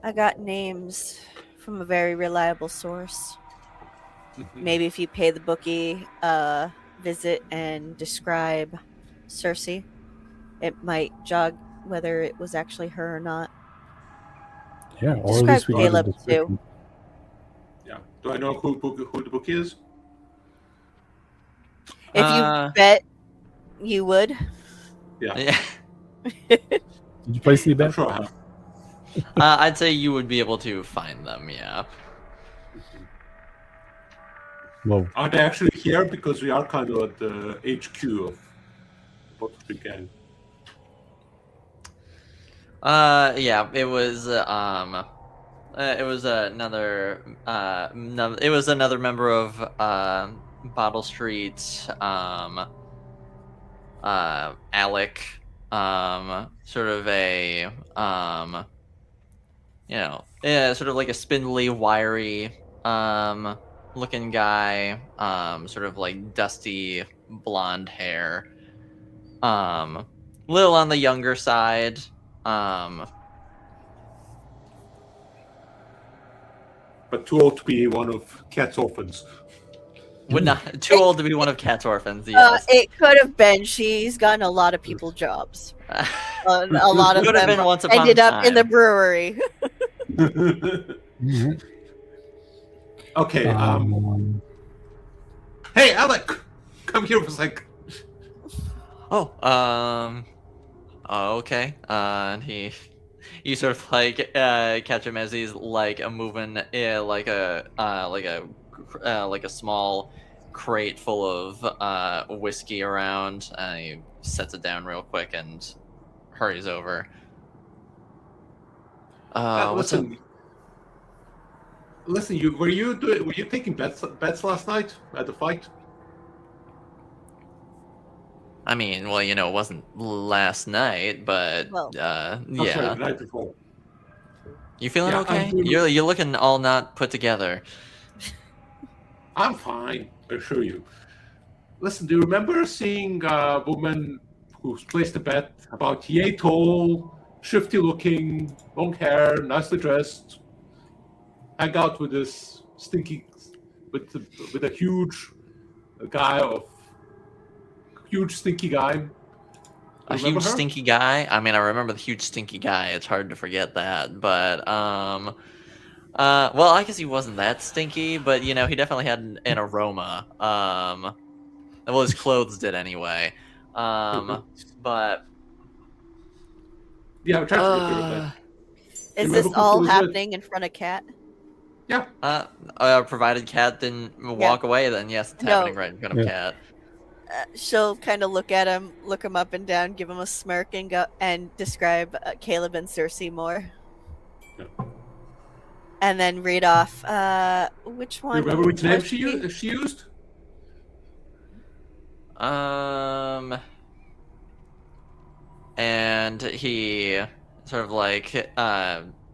I got names from a very reliable source. Mhm. Maybe if you pay the bookie a visit and describe Cersei, it might jog whether it was actually her or not. Yeah, or at Describe least we get a Caleb, description. Yeah. Do I know who the book is? If you bet, you would. Yeah. Did you place the I'm bet? sure I have. I'd say you would be able to find them. Yeah. Well, Are they actually here? Because we are kind of at the HQ of Bottle Street Gang. Yeah. It was another it was another member of Bottle Street. Alec. Sort of a sort of like a spindly, wiry looking guy, sort of like dusty blonde hair, little on the younger side, But too old to be one of Cat's orphans. would not too old to be one of Cat's orphans. Yes. It could have been. She's gotten a lot of people jobs. A lot of Could have them been once upon ended a up in the time. brewery. mhm. Okay. Hey, Alec, come here for a sec. Okay. And you sort of like catch him as he's like moving like a small crate full of whiskey around, and he sets it down real quick and hurries over. What's up? Listen, were you taking bets last night at the fight? I mean, well, it wasn't last night, but Well. Oh, yeah. sorry, the night before. You feeling Yeah, okay? I'm doing- You're looking all not put together. I'm fine, I assure you. Listen, do you remember seeing a woman who placed a bet about yay tall, shifty looking, long hair, nicely dressed, hang out with this with a huge stinky guy? A Remember huge her? stinky guy. I mean, I remember the huge stinky guy. It's hard to forget that. But well, I guess he wasn't that stinky, but he definitely had an aroma. Well, his clothes did anyway. But Yeah, I'm trying to get rid of that. Is Remember this who all was it? happening in front of Kat? Yeah. provided Cat didn't walk away, then yes, it's No. happening right in front of Yeah. Cat. she'll kind of look at him, look him up and down, give him a smirk, and go and describe Caleb and Cersei more. Yeah. And then read off which Do one. you remember which name was she used? And he sort of like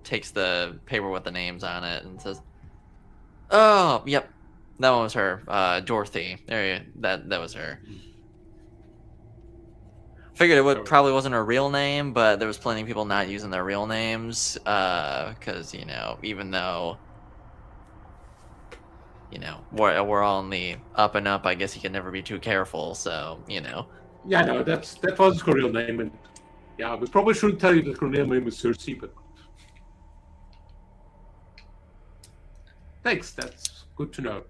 takes the paper with the names on it and says, "Oh, yep, that one was her, Dorothy. That was her." Figured it probably wasn't her real name, but there was plenty of people not using their real names, because even though we're all on the up and up, I guess you can never be too careful. So Yeah, no, that was her real name, and yeah, we probably shouldn't tell you that her real name is Cersei, but thanks. That's good to know.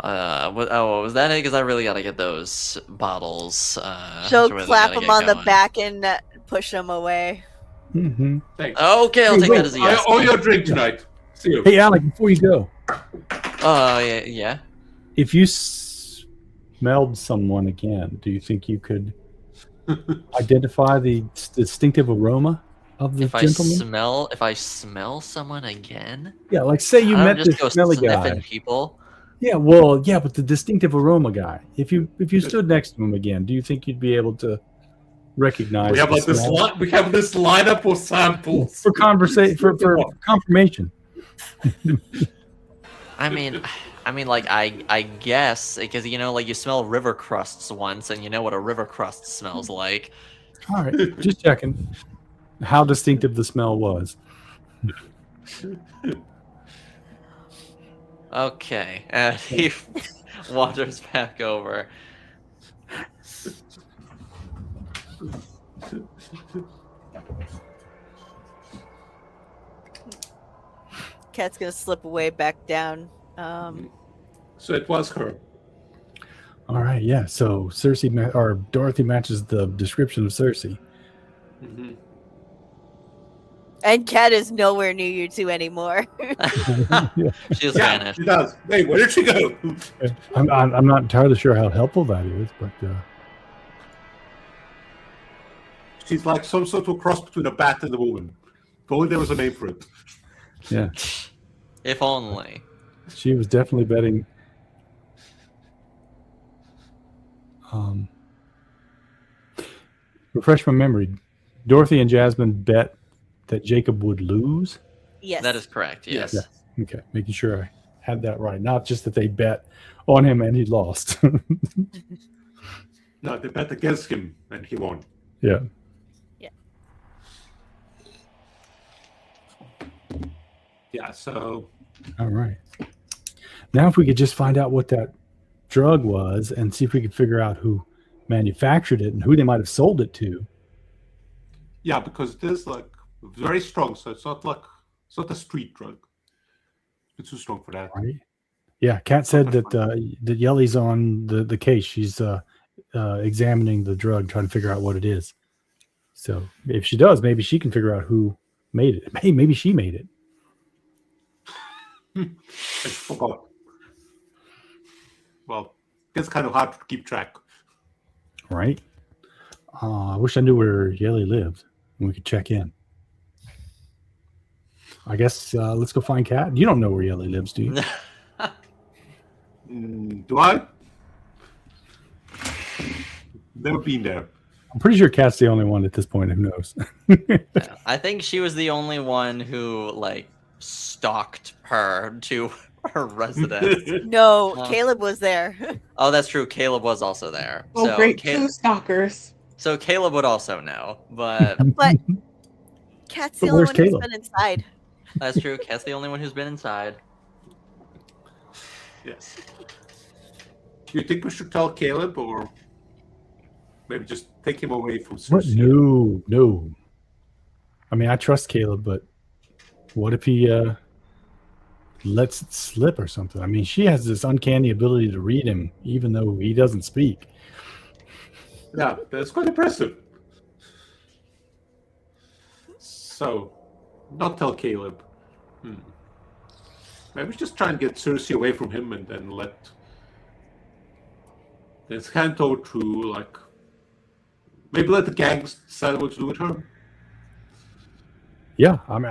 Was that it? Because I really gotta get those bottles. She'll really clap gotta him get on the going. back and push him away. Mm-hmm. Thanks. Okay, I'll Hey, take wait, that as a yes. I owe you a drink tonight. See you. Hey, Alec, before you go, Oh yeah. if you smelled someone again, do you think you could identify the distinctive aroma of the gentleman? If I smell someone again, Yeah, like say you I met don't just this go smelly sniffing guy. people. Yeah, well, yeah, but the distinctive aroma guy. If you stood next to him again, do you think you'd be able to recognize? We have the like this. smell? We have this lineup of samples for conversation for confirmation. I mean, like I guess because like you smell river crusts once, and you know what a river crust smells like. All right, just checking how distinctive the smell was. Okay, and he wanders back over. Cat's gonna slip away back down. So it was her. All right, yeah. So Cersei or Dorothy matches the description of Cersei. Mm-hmm. And Cat is nowhere near you two anymore. She's Yeah, vanished. she does. Hey, where did she go? I'm not entirely sure how helpful that is, but She's like some sort of cross between a bat and a woman. If only there was a name for it. yeah, If only. she was definitely betting. Refresh my memory. Dorothy and Jasmine bet that Jacob would lose. Yes. That is correct. Yes. Yeah. Okay, making sure I had that right. Not just that they bet on him and he lost. No, they bet against him and he won. Yeah. Yeah, so All right. Now, if we could just find out what that drug was and see if we could figure out who manufactured it and who they might have sold it to. yeah, because it is like very strong, so it's not a street drug. It's too strong for that. Right. Yeah. Kat said that that Yellie's on the case. She's examining the drug, trying to figure out what it is. So if she does, maybe she can figure out who made it. Hey, maybe she made it. I forgot. Well, it's kind of hard to keep track. Right. I wish I knew where Yellie lived and we could check in. I guess let's go find Kat. You don't know where Yellie lives, do you? Do I? Never been there. I'm pretty sure Kat's the only one at this point who knows. I think she was the only one who stalked her to her residence. No, Caleb was there. Oh, that's true. Caleb was also there. Oh, so great, two stalkers. So Caleb would also know, but But Cat's the But only where's one who's Caleb? been inside. that's true. Cat's the only one who's been inside. Yes. Do you think we should tell Caleb, or maybe just take him away from What? Cersei? No. I mean, I trust Caleb, but what if he lets it slip or something? I mean, she has this uncanny ability to read him, even though he doesn't speak. Yeah, that's quite impressive. So, not tell Caleb. Maybe just try and get Cersei away from him and then let Let's Kanto to like maybe let the gangs decide what to do with her. Yeah, I'm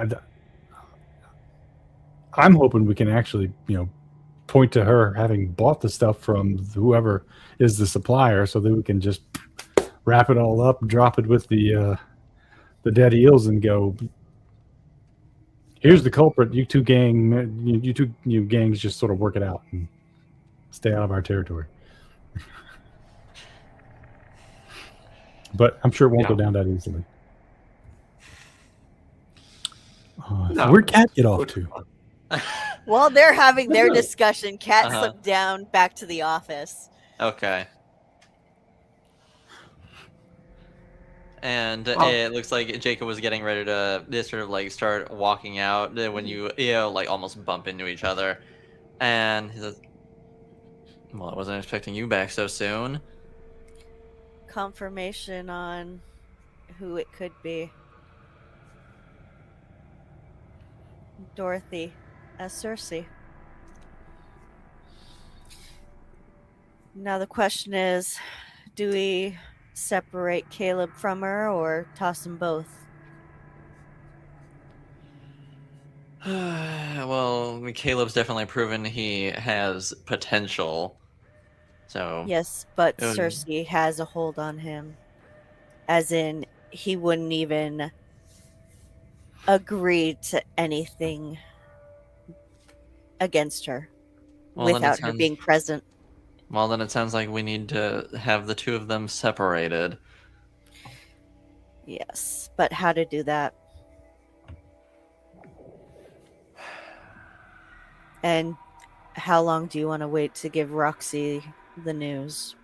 hoping we can actually, point to her having bought the stuff from whoever is the supplier, so that we can just wrap it all up, drop it with the dead eels, and go. Here's the culprit. You two gangs just sort of work it out and stay out of our territory. But I'm sure it won't go down that easily. No. Where'd Cat get off to? While they're having their discussion, Cat slipped down back to the office. Okay. And it looks like Jacob was getting ready to sort of like start walking out when you like almost bump into each other. And he says, well, I wasn't expecting you back so soon. Confirmation on who it could be. Dorothy as Cersei. Now the question is, do we separate Caleb from her or toss them both? Well, Caleb's definitely proven he has potential. So yes, but Cersei has a hold on him. As in, he wouldn't even agree to anything against her without her being present. Well, then it sounds like we need to have the two of them separated. Yes, but how to do that? And how long do you want to wait to give Roxy the news?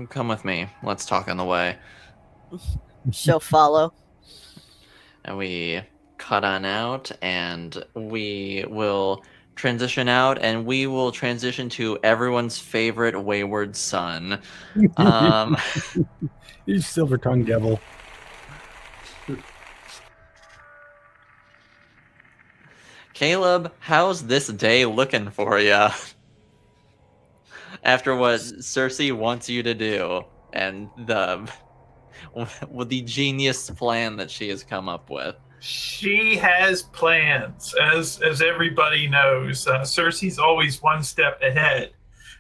Come with me. Let's talk on the way. She'll follow. And we cut on out, and we will transition out, and we will transition to everyone's favorite wayward son. You silver-tongued devil. Caleb, how's this day looking for you? After what Cersei wants you to do, and with the genius plan that she has come up with. She has plans, as everybody knows. Cersei's always one step ahead,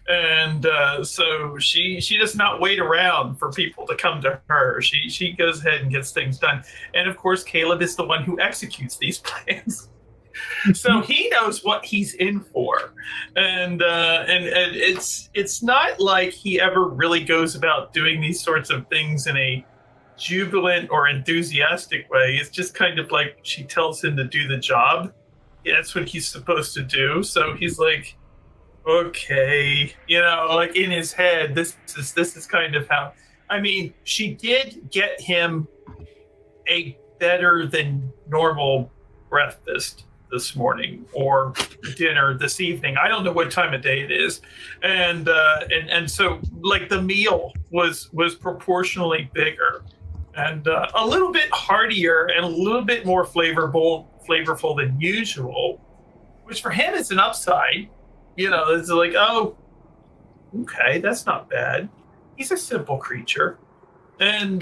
and so she does not wait around for people to come to her. She goes ahead and gets things done, and of course, Caleb is the one who executes these plans. So he knows what he's in for, and it's not like he ever really goes about doing these sorts of things in a jubilant or enthusiastic way. It's just kind of like she tells him to do the job. Yeah, that's what he's supposed to do. So he's like, okay, like in his head, this is kind of how. I mean, she did get him a better than normal breakfast this morning or dinner this evening. I don't know what time of day it is, and so like the meal was proportionally bigger and a little bit heartier and a little bit more flavorful than usual, which for him is an upside. It's like, oh, okay, that's not bad. He's a simple creature, and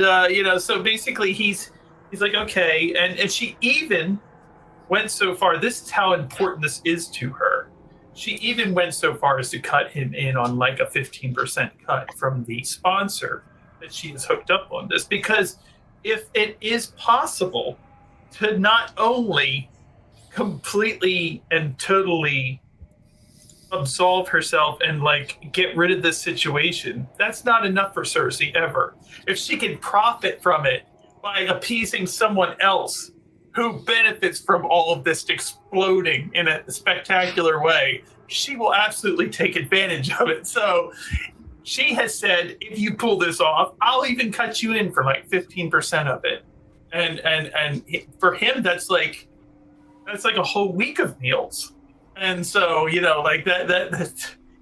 so basically he's like, okay, and she even went so far. This is how important this is to her. She even went so far as to cut him in on like a 15% cut from the sponsor that she is hooked up on this, because if it is possible to not only completely and totally absolve herself and like get rid of this situation, that's not enough for Cersei ever. If she can profit from it by appeasing someone else who benefits from all of this exploding in a spectacular way, she will absolutely take advantage of it. So she has said, if you pull this off, I'll even cut you in for like 15% of it. And for him, that's like a whole week of meals. And so, like that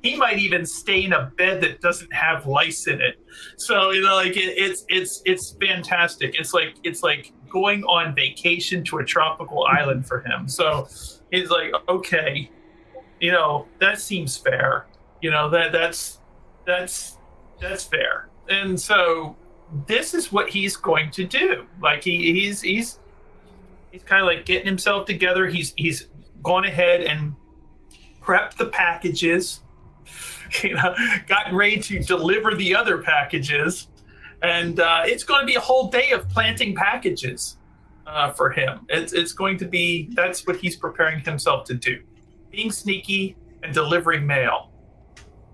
he might even stay in a bed that doesn't have lice in it. So, like it's fantastic. It's like going on vacation to a tropical island for him. So he's like, okay, that seems fair. That's fair. And so this is what he's going to do. Like he's kind of like getting himself together. He's gone ahead and prepped the packages, gotten ready to deliver the other packages. And it's going to be a whole day of planting packages for him. It's going to be, that's what he's preparing himself to do. Being sneaky and delivering mail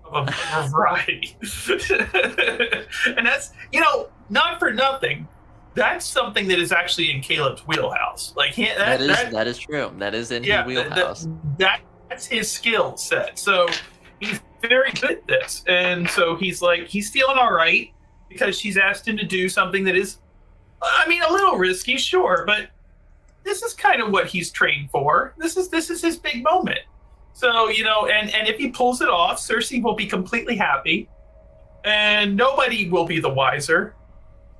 of a variety. And that's, not for nothing. That's something that is actually in Caleb's wheelhouse. Like that is true. That is in his wheelhouse. That's his skill set. So he's very good at this. And so he's feeling all right because she's asked him to do something that is, a little risky, sure, but this is kind of what he's trained for. This is his big moment. So, and if he pulls it off, Cersei will be completely happy and nobody will be the wiser.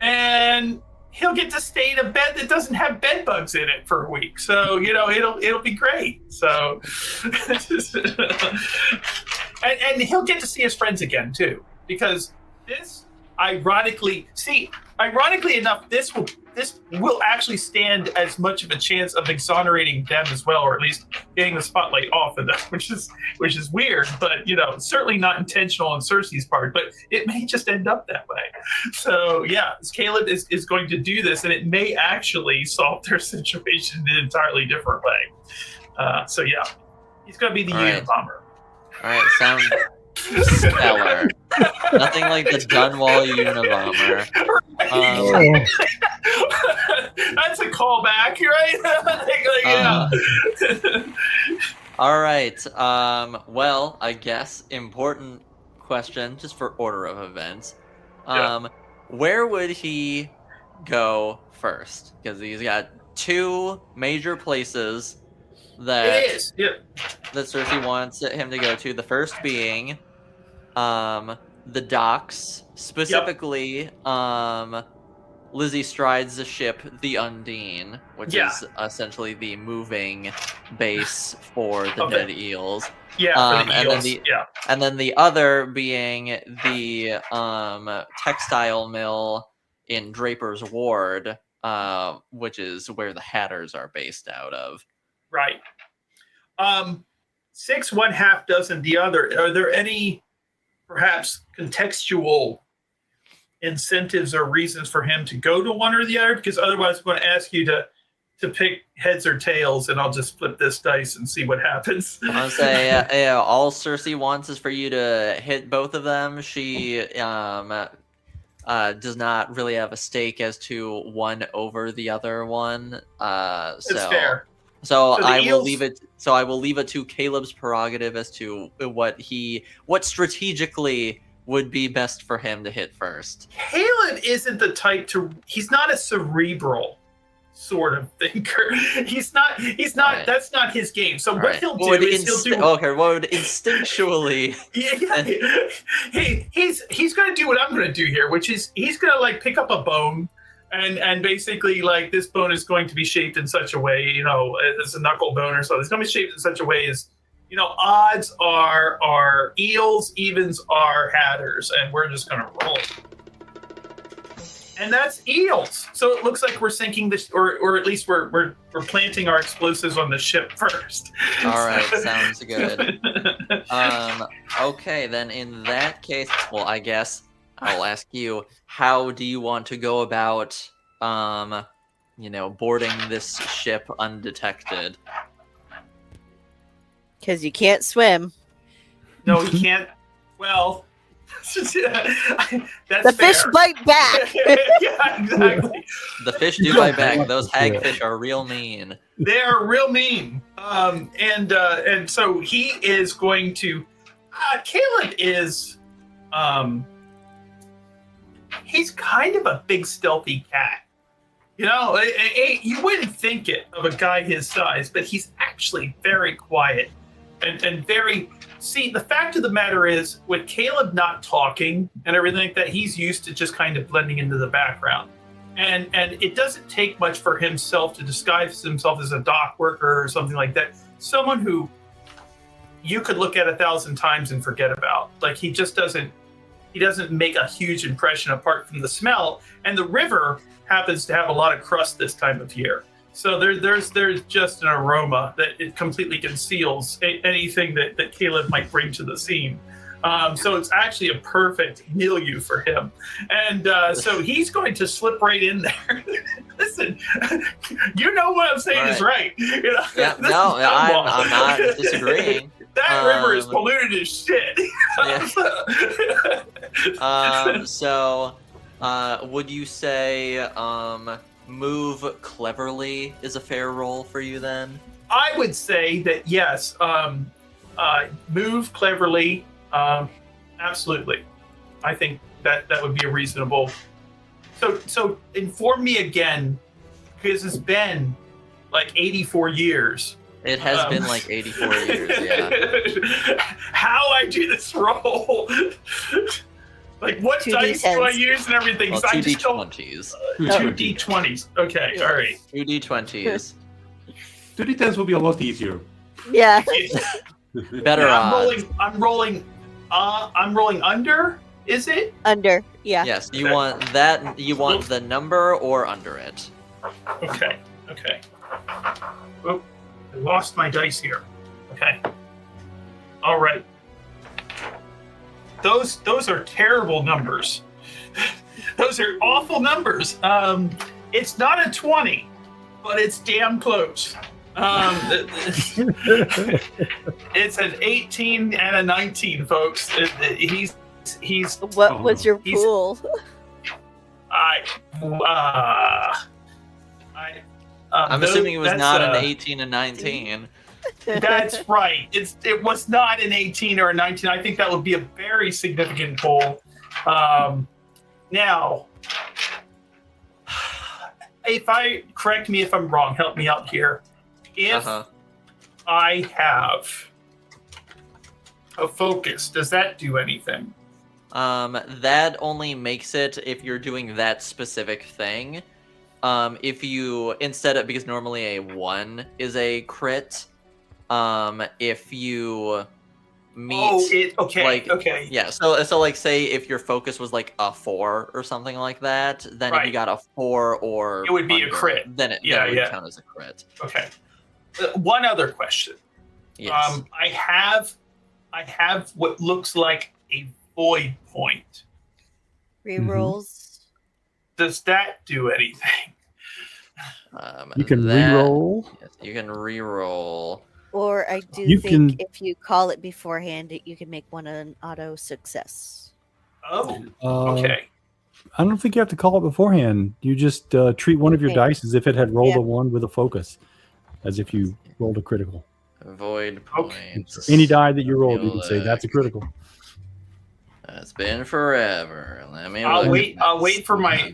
And he'll get to stay in a bed that doesn't have bed bugs in it for a week. So, it'll be great. So, and he'll get to see his friends again too, because this, ironically enough, this will actually stand as much of a chance of exonerating them as well, or at least getting the spotlight off of them, which is weird, but certainly not intentional on Cersei's part, but it may just end up that way. So yeah, Caleb is going to do this, and it may actually solve their situation in an entirely different way. So yeah, he's going to be the Unabomber. All right, sounds stellar. Nothing like the Dunwall Unabomber. That's a callback, right? Yeah. All right. Well, I guess important question, just for order of events. Where would he go first? Because he's got two major places that Cersei wants him to go to. The first being the docks, specifically Lizzie Stride's ship, the Undine, which is essentially the moving base for the dead eels. For the eels. And then the other being the textile mill in Draper's Ward, which is where the Hatters are based out of. Right. 6, 1/2 dozen the other. Are there any perhaps contextual incentives or reasons for him to go to one or the other? Because otherwise I'm going to ask you to pick heads or tails, and I'll just flip this dice and see what happens. I'll say all Cersei wants is for you to hit both of them. She does not really have a stake as to one over the other one. It's fair. So I will leave it. So I will leave it to Caleb's prerogative as to what strategically would be best for him to hit first. Caleb isn't the type to. He's not a cerebral sort of thinker. He's not. Right. That's not his game. So what he'll do is he'll do. Okay, what would instinctually? He's going to do what I'm going to do here, which is he's going to pick up a bone. And basically, this bone is going to be shaped in such a way, it's a knuckle bone or so. It's going to be shaped in such a way as, odds are eels, evens are hatters, and we're just going to roll. And that's eels. So it looks like we're sinking this, or at least we're planting our explosives on the ship first. All right, sounds good. Okay, then in that case, well, I guess I'll ask you, how do you want to go about, boarding this ship undetected? Because you can't swim. No, you can't. Well, that's the fish bite back. Yeah, exactly. The fish do bite back. Those hagfish are real mean. They are real mean. And so he is going to. Caleb is. He's kind of a big stealthy cat. You wouldn't think it of a guy his size, but he's actually very quiet and very. See, the fact of the matter is, with Caleb not talking and everything like that, he's used to just kind of blending into the background. and it doesn't take much for himself to disguise himself as a dock worker or something like that. Someone who you could look at 1,000 times and forget about. Like he doesn't make a huge impression apart from the smell. And the river happens to have a lot of crust this time of year. So there's just an aroma that it completely conceals anything that Caleb might bring to the scene. So it's actually a perfect milieu for him. And so he's going to slip right in there. Listen, you know what I'm saying is right. You know, Yeah, no, I'm not disagreeing. That river is polluted as shit. Yeah. So, would you say move cleverly is a fair role for you then? I would say that yes. Move cleverly. Absolutely. I think that would be a reasonable. So inform me again, because it's been like 84 years. It has been like 84 years, yeah. How I do this roll. Like what dice do I use and everything? Well, 2d20s. 2d20s. Okay, all right. 2d20s. 2d10s will be a lot easier. Yeah. Better odds. I'm rolling under, is it? Under. Yeah. Yes, you want that. You want the number or under it. Okay. Oh, I lost my dice here. Okay. All right. Those are terrible numbers. Those are awful numbers. It's not a 20, but it's damn close. It's an 18 and a 19, folks. He's. What was your pool? I'm assuming it was not an 18 and 19. That's right. It was not an 18 or a 19. I think that would be a very significant pull. Now, correct me if I'm wrong, help me out here. If I have a focus, does that do anything? That only makes it if you're doing that specific thing. If you because normally a 1 is a crit. If you meet okay. Yeah, so like say if your focus was like a 4 or something like that, then if you got a 4 or it would be a crit. Then it would count as a crit. Okay. One other question. Yes. I have what looks like a void point. Rerolls. Does that do anything? You can reroll. Yes, you can reroll. Or I think if you call it beforehand, you can make one an auto success. Oh, okay. I don't think you have to call it beforehand. You just treat one of your dice as if it had rolled a 1 with a focus, as if you rolled a critical. Void points. Any die that you rolled, you can say that's a critical. It's been forever. I'll wait for my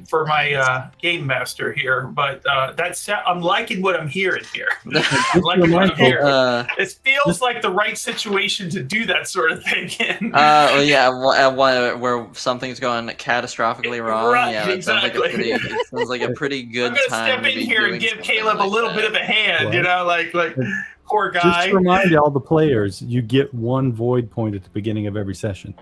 game master here, but I'm liking what I'm hearing here. It feels like the right situation to do that sort of thing in. Where something's going catastrophically wrong. Right, yeah, exactly. It sounds like a pretty good I'm gonna time. step in here and give Caleb a little bit of a hand. What? You know, like poor guy. Just to remind all the players, you get 1 void point at the beginning of every session.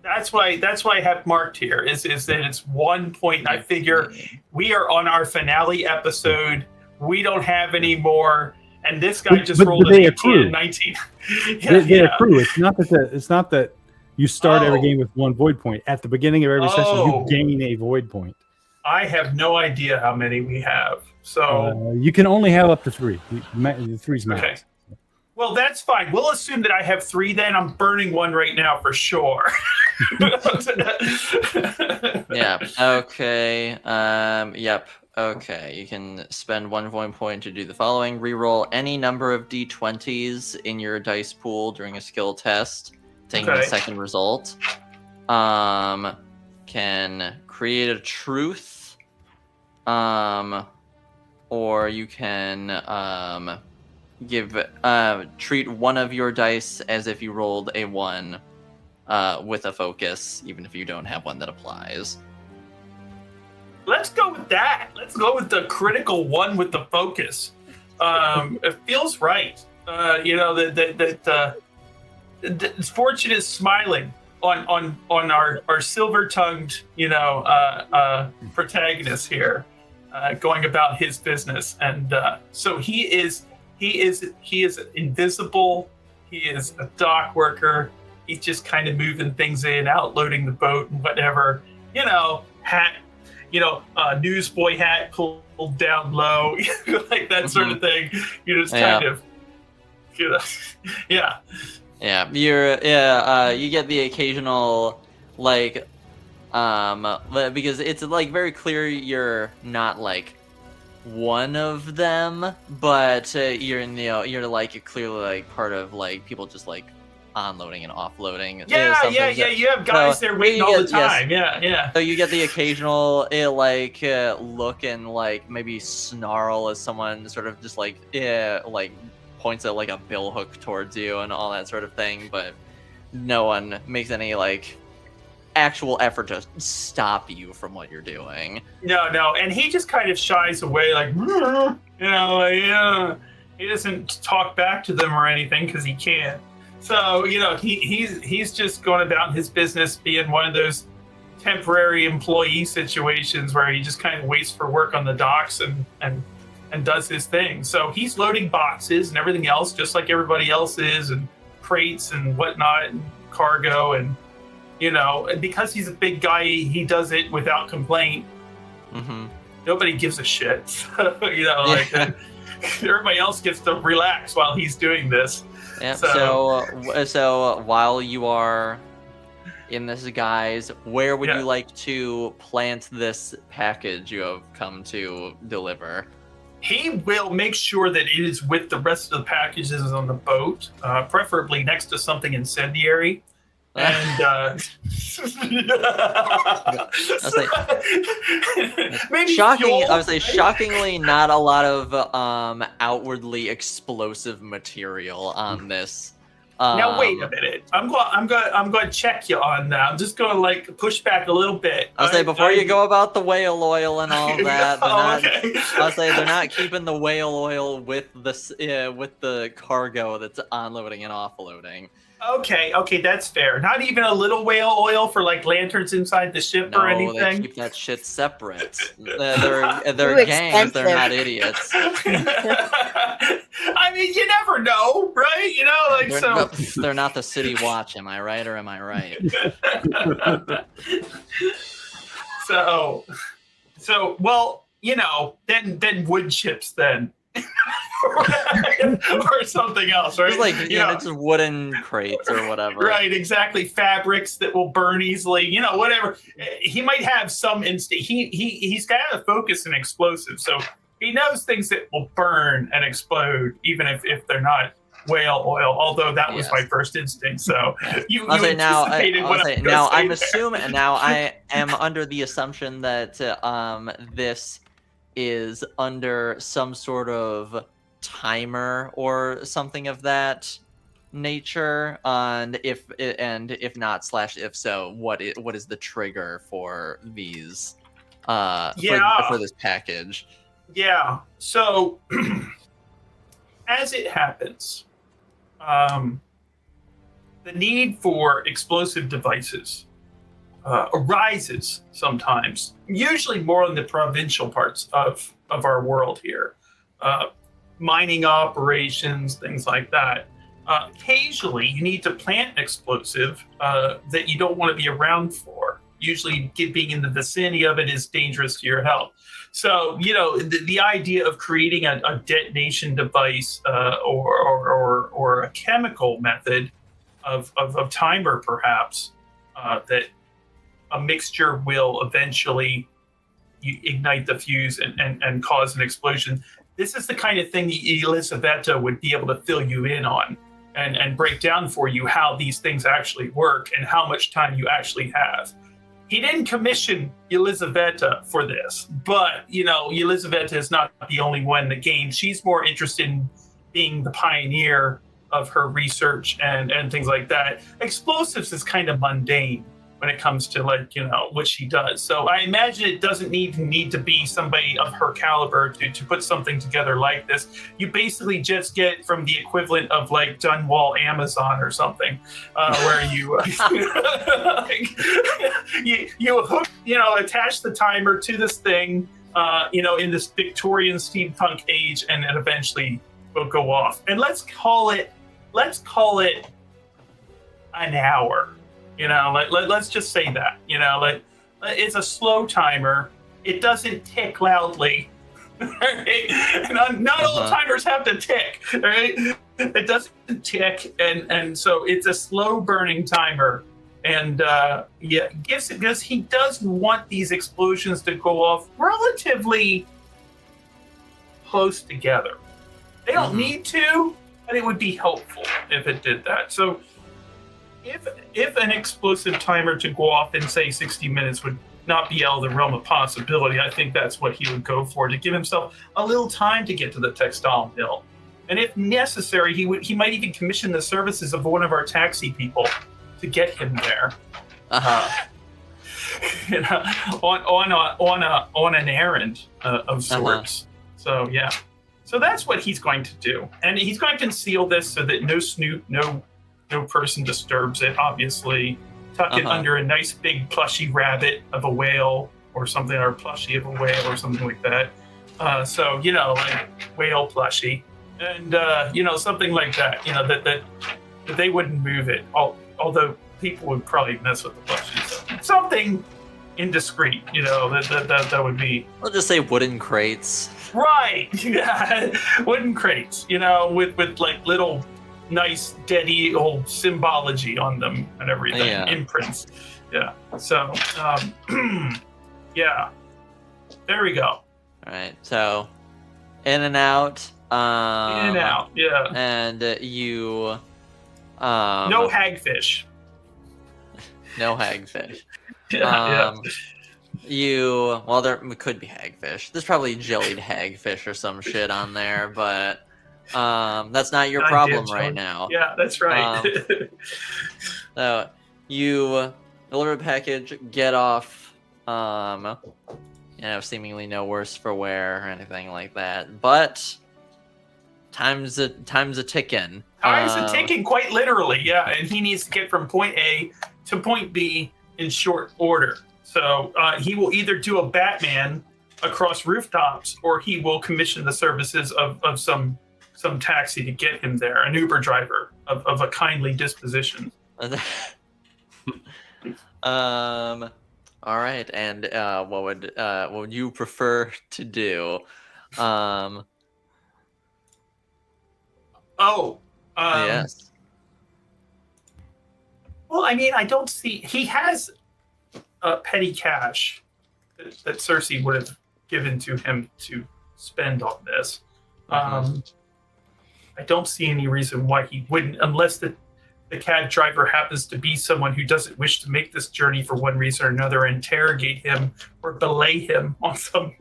That's why I have marked here is that it's 1 point. I figure we are on our finale episode. We don't have any more, and this guy just rolled an 18 and 19. They accrue. It's not that you start every game with 1 void point. At the beginning of every session, you gain a void point. I have no idea how many we have. So you can only have up to 3. 3's max. Okay. Well, that's fine. We'll assume that I have 3 then. I'm burning 1 right now for sure. Yeah. Okay. Yep. Okay. You can spend 1 void point to do the following. Reroll any number of d20s in your dice pool during a skill test, taking the second result. Can create a truth. Or you can treat one of your dice as if you rolled a 1 with a focus, even if you don't have one that applies. let's go with that. Let's go with the critical one with the focus. It feels right. Fortune is smiling on our silver-tongued, protagonist here, going about his business, and so he is invisible. He is a dock worker. He's just kind of moving things in, out, loading the boat and whatever. Hat, newsboy hat pulled down low, like that sort of thing. Just kind of, yeah. Yeah, you get the occasional because it's very clear you're not one of them, but you're clearly part of people just onloading and offloading. Yeah. You have guys there waiting all the time. Yes. Yeah. So you get the occasional look and maybe snarl as someone sort of just points at a billhook towards you and all that sort of thing, but no one makes any actual effort to stop you from what you're doing. No, and he just kind of shies away, he doesn't talk back to them or anything because he can't. So he's just going about his business, being one of those temporary employee situations where he just kind of waits for work on the docks and does his thing. So he's loading boxes and everything else, just like everybody else is, and crates and whatnot, and cargo, and and because he's a big guy, he does it without complaint. Mm-hmm. Nobody gives a shit. Everybody else gets to relax while he's doing this. Yeah. So while you are in this guise, where would you like to plant this package you have come to deliver? He will make sure that it is with the rest of the packages on the boat, preferably next to something incendiary. And maybe shocking. I would say shockingly, not a lot of outwardly explosive material on this. Now wait a minute. I'm going to check you on that. I'm just going to push back a little bit. I'll say before you go about the whale oil and all that. I'll say they're not keeping the whale oil with the cargo that's onloading and offloading. Okay, that's fair. Not even a little whale oil for lanterns inside the ship or anything. No, they keep that shit separate. They're gangs. They're not idiots. I mean, you never know, right? They're not the city watch. Am I right or am I right? So, well, then wood chips then. or something else, right? It's just wooden crates or whatever. Right, exactly. Fabrics that will burn easily, whatever. He might have some instinct. He's got a focus in explosives, so he knows things that will burn and explode, even if they're not whale oil. Although that was my first instinct. So I am under the assumption that this is under some sort of timer or something of that nature, and if not / if so, what is the trigger for these for this package? Yeah. So as it happens, the need for explosive devices arises sometimes, usually more in the provincial parts of our world here. Mining operations, things like that. Occasionally, you need to plant an explosive that you don't want to be around for. Usually, being in the vicinity of it is dangerous to your health. So, the idea of creating a detonation device or a chemical method of timer, perhaps, that a mixture will eventually ignite the fuse and cause an explosion. This is the kind of thing that Elisabetta would be able to fill you in on and break down for you how these things actually work and how much time you actually have. He didn't commission Elisabetta for this, but, Elisabetta is not the only one in the game. She's more interested in being the pioneer of her research and things like that. Explosives is kind of mundane. when it comes to like, what she does. So I imagine it doesn't need to be somebody of her caliber to put something together like this. You basically just get from the equivalent of like Dunwall Amazon or something, where you like, you hook, attach the timer to this thing, in this Victorian steampunk age, and it eventually will go off. And let's call it an hour. Let's just say that. It's a slow timer. It doesn't tick loudly. Right? Not all timers have to tick. Right? It doesn't tick, and so it's a slow burning timer. And because he does want these explosions to go off relatively close together. They don't need to, but it would be helpful if it did that. So if an explosive timer to go off in, say, 60 minutes would not be out of the realm of possibility, I think that's what he would go for, to give himself a little time to get to the textile mill. And if necessary, he might even commission the services of one of our taxi people to get him there. On an errand of sorts. So yeah. So that's what he's going to do. And he's going to conceal this so that no snoop, no person disturbs it, obviously. Tuck it under a nice big plushy rabbit of a whale or something, or plushie of a whale or something like that. So, like whale plushie. And, something like that, that they wouldn't move it. Although people would probably mess with the plushie. So something indiscreet, that would be. We'll just say wooden crates. Right. Yeah. Wooden crates, with like little nice deady old symbology on them and everything, imprints. Yeah. So, yeah. There we go. All right. So, in and out. In and out. Yeah. And you. No hagfish. No hagfish. Yeah. There could be hagfish. There's probably jellied hagfish or some shit on there, but that's not your problem right now. Yeah, that's right. So you deliver a package, get off, seemingly no worse for wear or anything like that. But time's a ticking. Time's a ticking, quite literally, yeah. And he needs to get from point A to point B in short order. So he will either do a Batman across rooftops, or he will commission the services of some taxi to get him there, an Uber driver of a kindly disposition. All right, and what would you prefer to do? Yes. Well, I mean, I don't see. He has petty cash that Cersei would have given to him to spend on this. I don't see any reason why he wouldn't, unless the cab driver happens to be someone who doesn't wish to make this journey for one reason or another, interrogate him or belay him on some.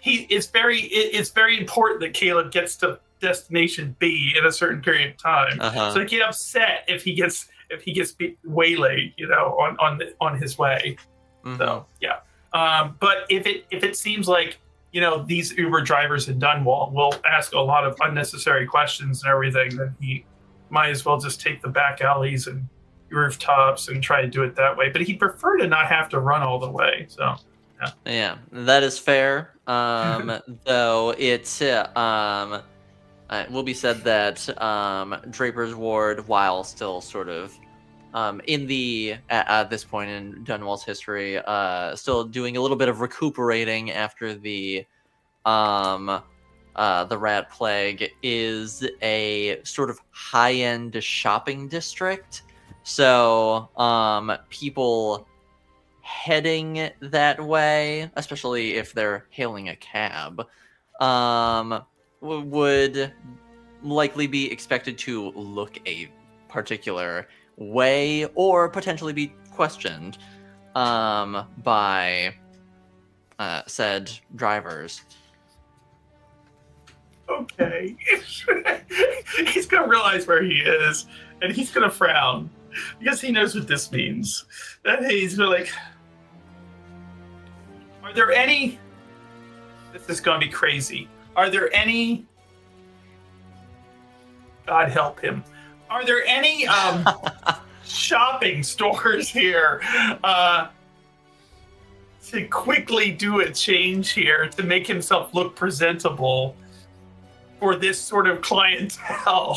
It's very important that Caleb gets to destination B in a certain period of time. So he get upset if he gets waylaid, on his way. So yeah. But if it seems like these Uber drivers in Dunwall will ask a lot of unnecessary questions and everything, then he might as well just take the back alleys and rooftops and try to do it that way. But he'd prefer to not have to run all the way. So yeah, that is fair. Though it's it will be said that Draper's Ward, while still sort of at this point in Dunwall's history, still doing a little bit of recuperating after the rat plague, is a sort of high-end shopping district. So people heading that way, especially if they're hailing a cab, would likely be expected to look a particular way, or potentially be questioned by said drivers. Okay. He's gonna realize where he is, and he's gonna frown. because he knows what this means. And he's like, are there any... This is going to be crazy. Are there any... God help him. Are there any shopping stores here to quickly do a change here to make himself look presentable for this sort of clientele?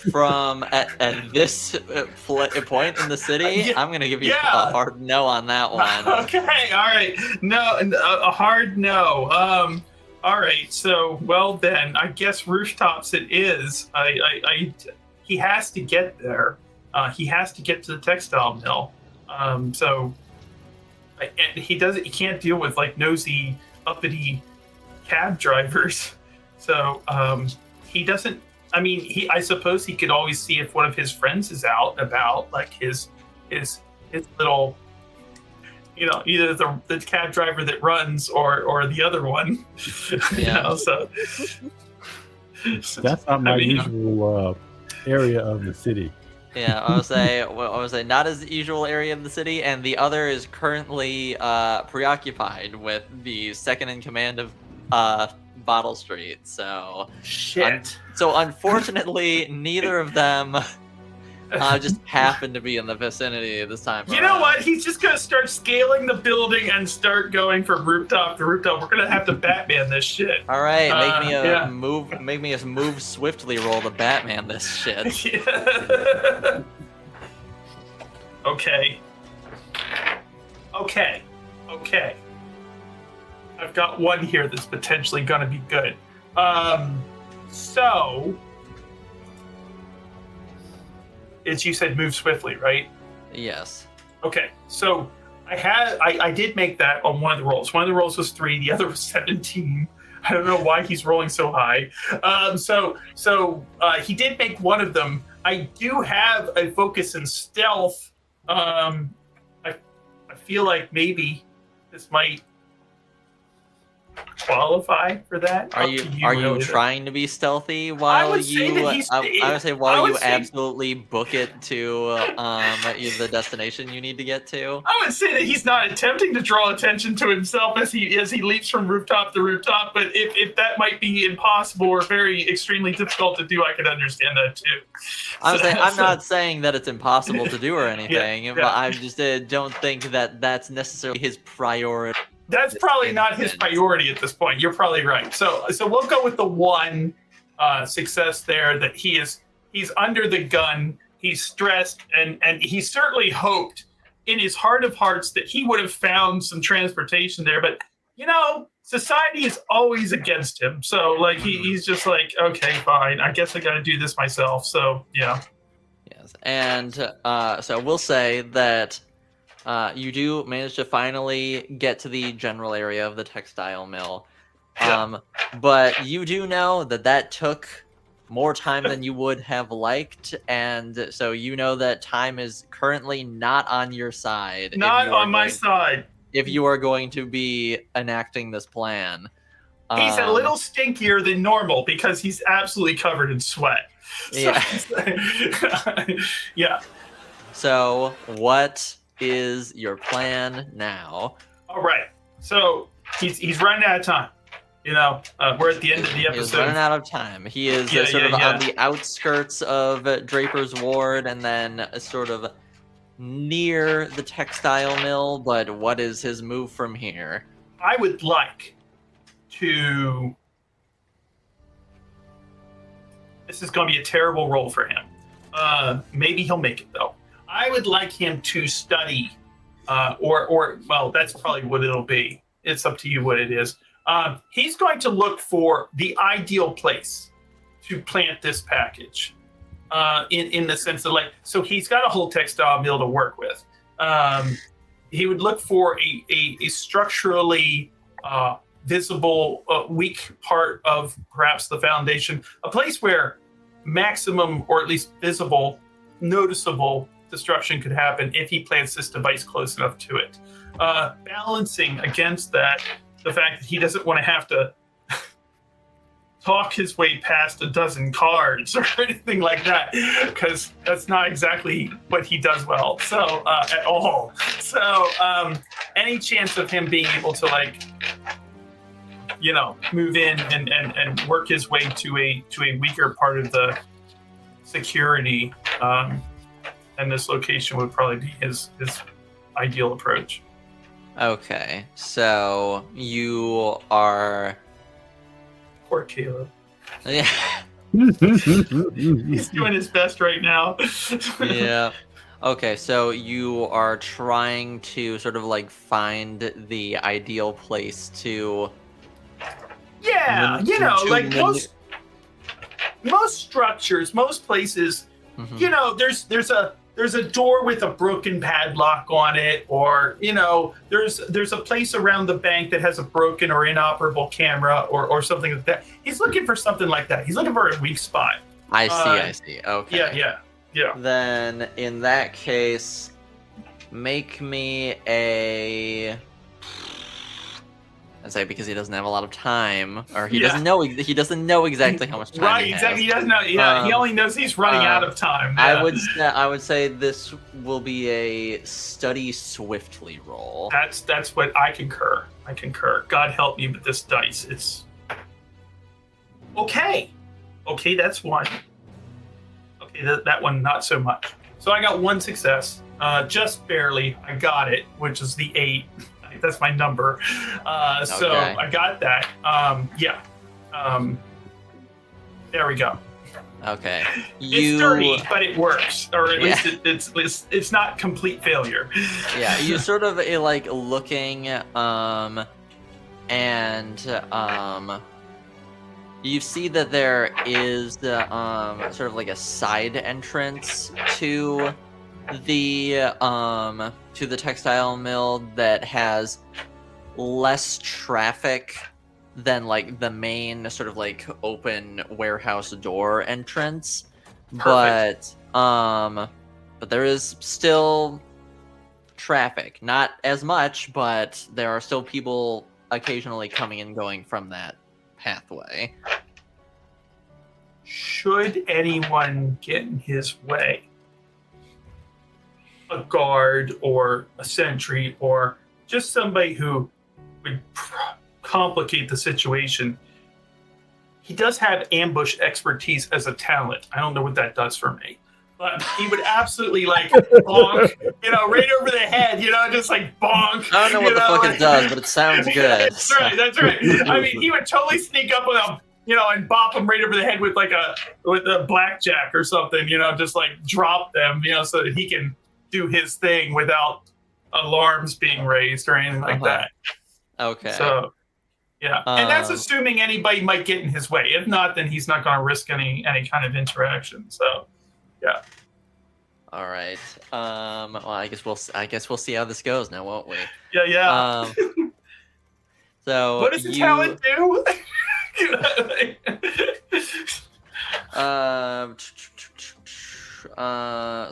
From at this point in the city, I'm gonna give you a hard no on that one. Okay, all right. No, a hard no. All right. So, well then, I guess rooftops it is. He has to get there. He has to get to the textile mill. And he can't deal with like nosy, uppity cab drivers. So he doesn't. I mean, I suppose he could always see if one of his friends is out about, like his little, either the cab driver that runs or the other one. So that's not my usual area of the city. Yeah, I would say not as the usual area of the city, and the other is currently preoccupied with the second in command of Bottle Street. So shit. So unfortunately, neither of them just happened to be in the vicinity this time. You know what? He's just gonna start scaling the building and start going from rooftop to rooftop. We're gonna have to Batman this shit. All right, make me a move swiftly roll to Batman this shit. Yeah. Okay. I've got one here that's potentially gonna be good. So you said move swiftly, right? Yes. Okay, so I did make that on one of the rolls. One of the rolls was 3, the other was 17. I don't know why he's rolling so high. So he did make one of them. I do have a focus in stealth. I feel like maybe this might qualify for that. Are you trying to be stealthy while I would say absolutely book it to the destination you need to get to? I would say that he's not attempting to draw attention to himself as he leaps from rooftop to rooftop, but if that might be impossible or very extremely difficult to do, I could understand that too. I'm not saying that it's impossible to do or anything, but I just don't think that that's necessarily his priority. That's probably not his priority at this point. You're probably right. So we'll go with the one success there, that he's under the gun, he's stressed, and he certainly hoped in his heart of hearts that he would have found some transportation there. But society is always against him. So like he's just like, okay, fine. I guess I got to do this myself. So yeah. Yes, and so we'll say that. You do manage to finally get to the general area of the textile mill. But you do know that took more time than you would have liked, and so you know that time is currently not on your side. Not on my side. If you are going to be enacting this plan. He's a little stinkier than normal because he's absolutely covered in sweat. Yeah. Yeah. So what is your plan now? All right. So he's running out of time. We're at the end of the episode. He's running out of time. He is on the outskirts of Draper's Ward and then sort of near the textile mill. But what is his move from here? I would like to... This is going to be a terrible roll for him. Maybe he'll make it, though. I would like him to study, well, that's probably what it'll be. It's up to you what it is. He's going to look for the ideal place to plant this package, in the sense of so he's got a whole textile mill to work with. He would look for a structurally visible, weak part of perhaps the foundation, a place where maximum, or at least visible, noticeable destruction could happen if he plants this device close enough to it. Balancing against that, the fact that he doesn't want to have to talk his way past a dozen cards or anything like that, because that's not exactly what he does well. So at all. So any chance of him being able to like, move in and work his way to a weaker part of the security, and this location would probably be his ideal approach. Okay, so you are. Poor Caleb. Yeah. He's doing his best right now. Yeah. Okay, so you are trying to sort of like find the ideal place to. Yeah, like most structures, most places, there's a door with a broken padlock on it, or there's a place around the bank that has a broken or inoperable camera or something like that. He's looking for something like that. He's looking for a weak spot. I see. Okay. Yeah. Then in that case, make me a. I say because he doesn't have a lot of time, or he doesn't know exactly how much time. Right, he has. exactly. He doesn't know. Yeah, he only knows he's running out of time. Yeah. I would say this will be a study swiftly roll. That's what I concur. God help me with this dice. It's okay. Okay, that's one. Okay, that one not so much. So I got one success, just barely. I got it, which is the 8. That's my number. So Okay. I got that. There we go. Okay. It's dirty, but it works, or at least it's not complete failure. Yeah, you sort of like looking, and you see that there is sort of like a side entrance to the textile mill that has less traffic than like the main sort of like open warehouse door entrance. Perfect. But there is still traffic, not as much, but there are still people occasionally coming and going from that pathway. Should anyone get in his way, a guard or a sentry or just somebody who would complicate the situation, he does have ambush expertise as a talent. I don't know what that does for me, but he would absolutely like bonk, right over the head, just like bonk. I don't know what the fuck it does, but it sounds good. That's right. I mean, he would totally sneak up with him, and bop him right over the head with a blackjack or something, just like drop them, so that he can do his thing without alarms being raised or anything like that. Okay. So, yeah, and that's assuming anybody might get in his way. If not, then he's not going to risk any kind of interaction. So, yeah. All right. Well, I guess we'll see how this goes now, won't we? Yeah. So what does the talent do?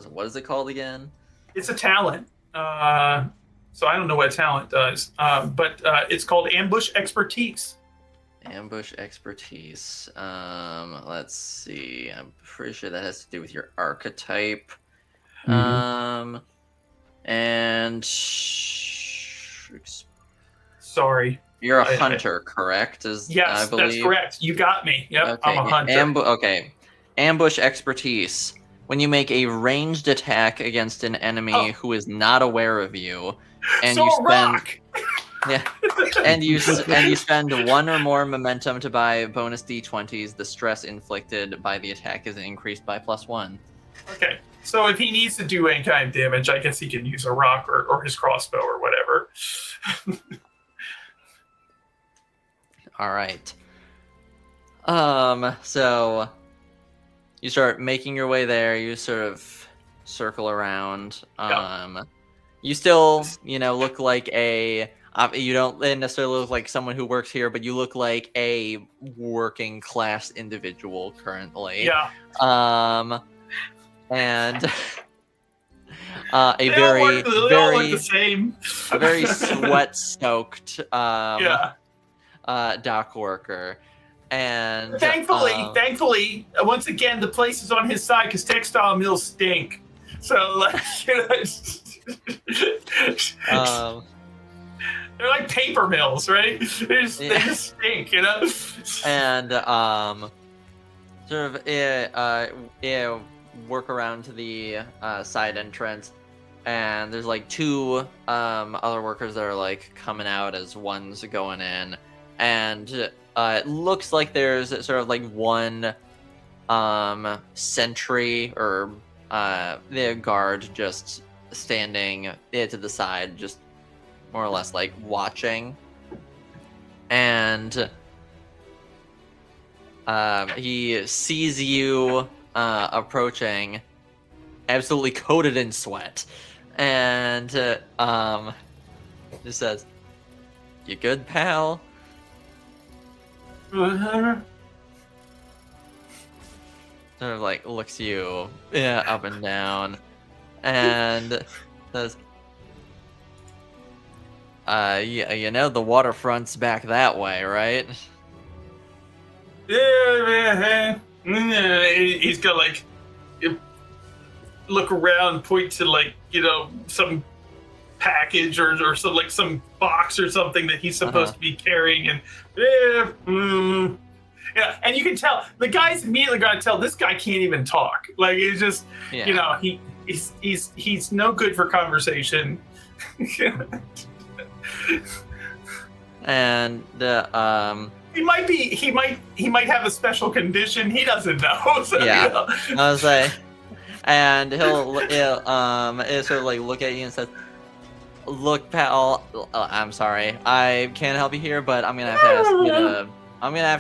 What is it called again? It's a talent. So I don't know what talent does, but it's called ambush expertise. Ambush expertise. Let's see. I'm pretty sure that has to do with your archetype. Mhm. And Sorry. you're a hunter, correct? Yes, I believe. that's correct. You got me. Yep, Okay. I'm a hunter. Okay. Ambush expertise. When you make a ranged attack against an enemy who is not aware of you, and so you a spend rock. and you spend 1 or more momentum to buy bonus d20s, the stress inflicted by the attack is increased by +1. Okay, so if he needs to do any kind of damage, I guess he can use a rock or his crossbow or whatever. All right. So you start making your way there. You sort of circle around. You still, look like a. You don't necessarily look like someone who works here, but you look like a working class individual currently. Yeah. And a They very, all look very, the same. a very sweat-soaked dock worker And thankfully, once again, the place is on his side because textile mills stink. So, like, they're like paper mills, right? They just stink, And sort of work around to the side entrance, and there's like two other workers that are like coming out as one's going in, and it looks like there's sort of like one sentry or the guard just standing to the side, just more or less like watching. And he sees you approaching, absolutely coated in sweat, and just says, "You good, pal?" Sort of like looks you up and down, and says, you know the waterfront's back that way, right?" Yeah, he's got like look around, point to like some package or some like some box or something that he's supposed to be carrying, and yeah, and you can tell the guy's immediately gonna tell this guy can't even talk. Like he's just he's no good for conversation. And he might have a special condition. He doesn't know. So, I was like, and he'll sort of like look at you and says, "Look, pal, I'm sorry, I can't help you here, but I'm gonna have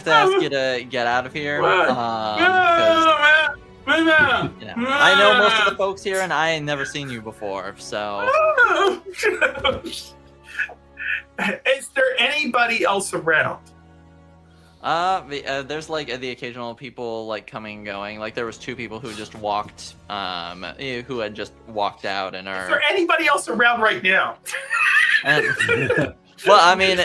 to ask you to get out of here. I know most of the folks here, and I ain't never seen you before, so." Is there anybody else around? There's like the occasional people like coming and going. Like there was two people who just walked, who had just walked out and are. Is there anybody else around right now? Well, I mean,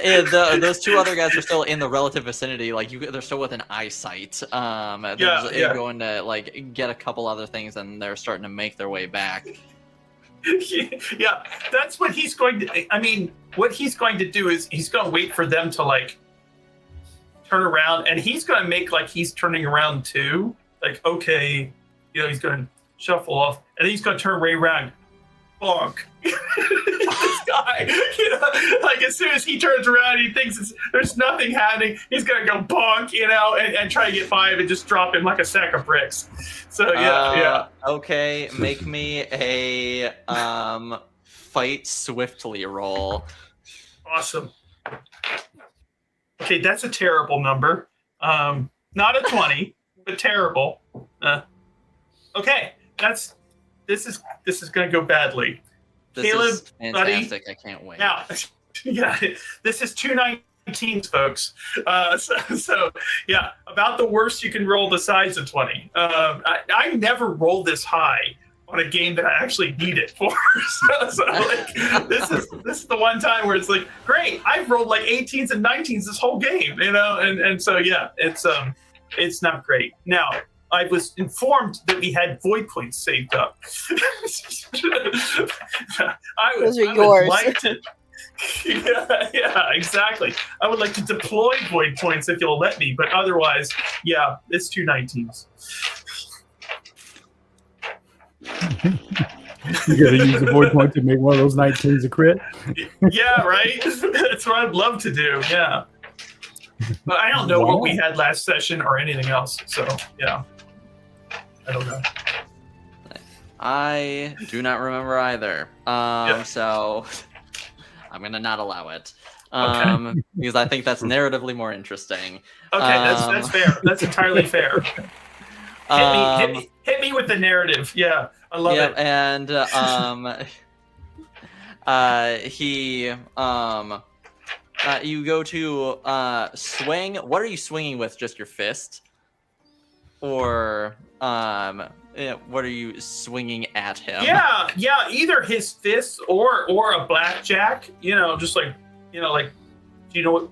those two other guys are still in the relative vicinity. Like they're still within eyesight. They're going to like get a couple other things, and they're starting to make their way back. Yeah, that's what he's going to. I mean, what he's going to do is he's going to wait for them to like turn around, and he's going to make like he's turning around too. Like, okay, he's going to shuffle off, and then he's going to turn right around. Bonk. This guy, like as soon as he turns around, he thinks there's nothing happening. He's gonna go bonk, and try to get by him and just drop him like a sack of bricks. So yeah. Okay, make me a fight swiftly roll. Awesome. Okay, that's a terrible number. Not a 20, but terrible. Okay, this is going to go badly. This Caleb, is fantastic. buddy, I can't wait. Now, this is 219s, folks. So yeah, about the worst you can roll besides a 20. I never rolled this high on a game that I actually need it for. so like, this is the one time where it's like, great, I've rolled like 18s and 19s this whole game, and so yeah, it's not great. Now, I was informed that we had void points saved up. Those are yours. Like to, yeah, exactly. I would like to deploy void points if you'll let me, but otherwise, yeah, it's 2 19s. You gotta use the void point to make one of those 19s a crit. Yeah, right? That's what I'd love to do, yeah. But I don't know what we had last session or anything else, so yeah. I don't know. I do not remember either. So I'm gonna not allow it. Because I think that's narratively more interesting. Okay, that's fair. That's entirely fair. Hit me with the narrative. Yeah, I love it. And you go to swing. What are you swinging with? Just your fist? Or what are you swinging at him? Yeah, either his fist or a blackjack. Just like, like, what,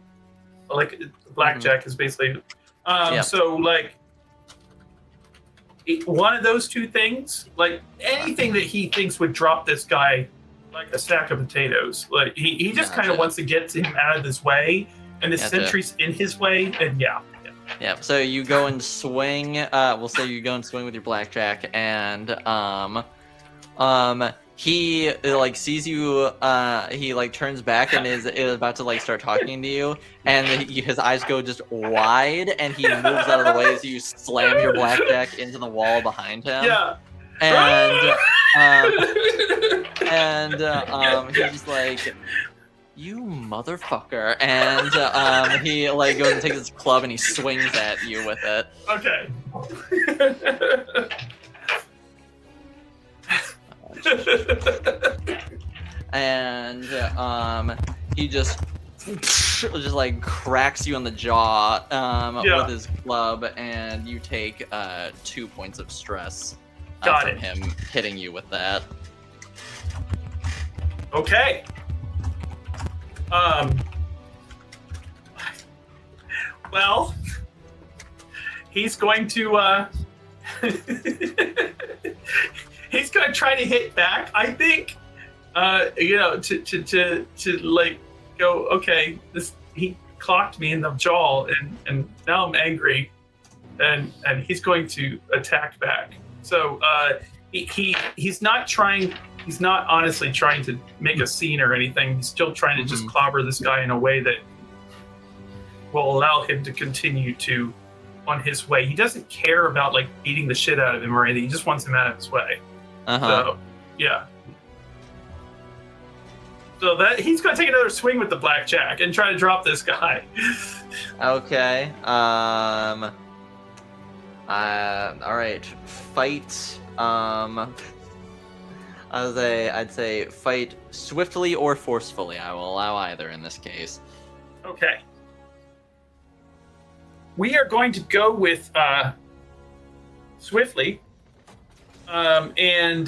like blackjack is basically Yeah. So like one of those two things, like anything that he thinks would drop this guy like a sack of potatoes. Like he just kind of Gotcha. wants to get him out of his way, and the Gotcha. sentry's in his way, and yeah. Yeah, so you go and swing. We'll say you go and swing with your blackjack, and he like sees you. He like turns back and is about to like start talking to you, and his eyes go just wide, and he moves out of the way as you slam your blackjack into the wall behind him. Yeah. And he's just like, "You motherfucker!" And he like goes and takes his club and he swings at you with it. Okay. And he just like cracks you on the jaw with his club, and you take 2 points of stress from him hitting you with that. Okay. Well, he's going to he's going to try to hit back, I think. To like go, okay, he clocked me in the jaw, and now I'm angry, and he's going to attack back. So he's not honestly trying to make a scene or anything. He's still trying to just clobber this guy in a way that will allow him to continue to on his way. He doesn't care about like beating the shit out of him or anything. He just wants him out of his way. So yeah. So that he's going to take another swing with the blackjack and try to drop this guy. Okay. All right. Fight. I'd say fight swiftly or forcefully. I will allow either in this case. Okay. We are going to go with swiftly, and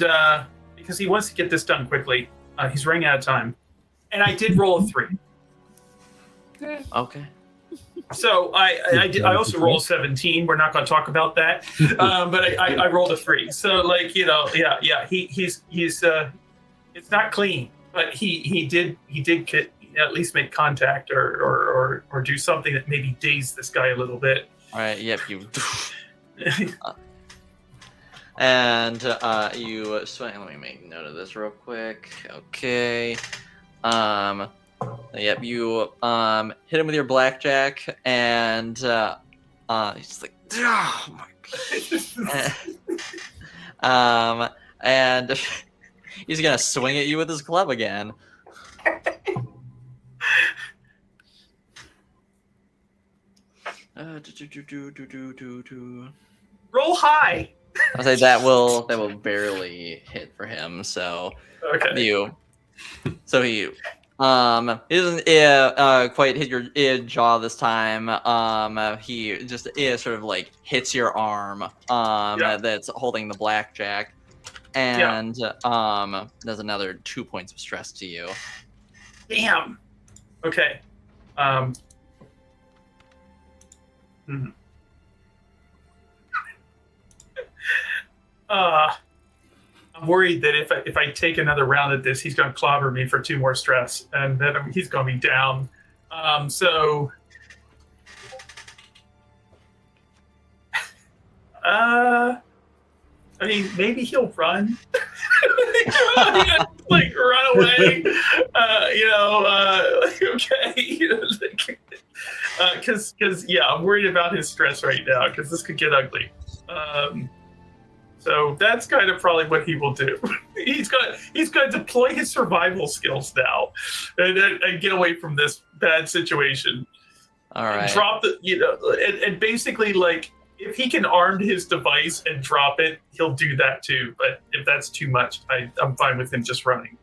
because he wants to get this done quickly. He's running out of time. And I did roll a 3. Okay. So I also rolled 17. We're not going to talk about that. But I rolled a 3. So like, yeah. He's it's not clean, but he did get, at least make contact or do something that maybe dazed this guy a little bit. All right. Yep. You. And you swing. Let me make note of this real quick. Okay. Yep. You hit him with your blackjack, and he's like, oh my God. And he's gonna swing at you with his club again. Roll high. I'll say that will barely hit for him. So okay. He doesn't quite hit your jaw this time. He just sort of like hits your arm that's holding the blackjack, and does another 2 points of stress to you. Damn. Okay. I'm worried that if I take another round at this, he's going to clobber me for 2 more stress, and then he's going to be down. So, I mean, maybe he'll run, like run away. Okay, because I'm worried about his stress right now because this could get ugly. So that's kind of probably what he will do. He's gonna deploy his survival skills now, and get away from this bad situation. All right. And drop the and basically like if he can arm his device and drop it, he'll do that too. But if that's too much, I'm fine with him just running.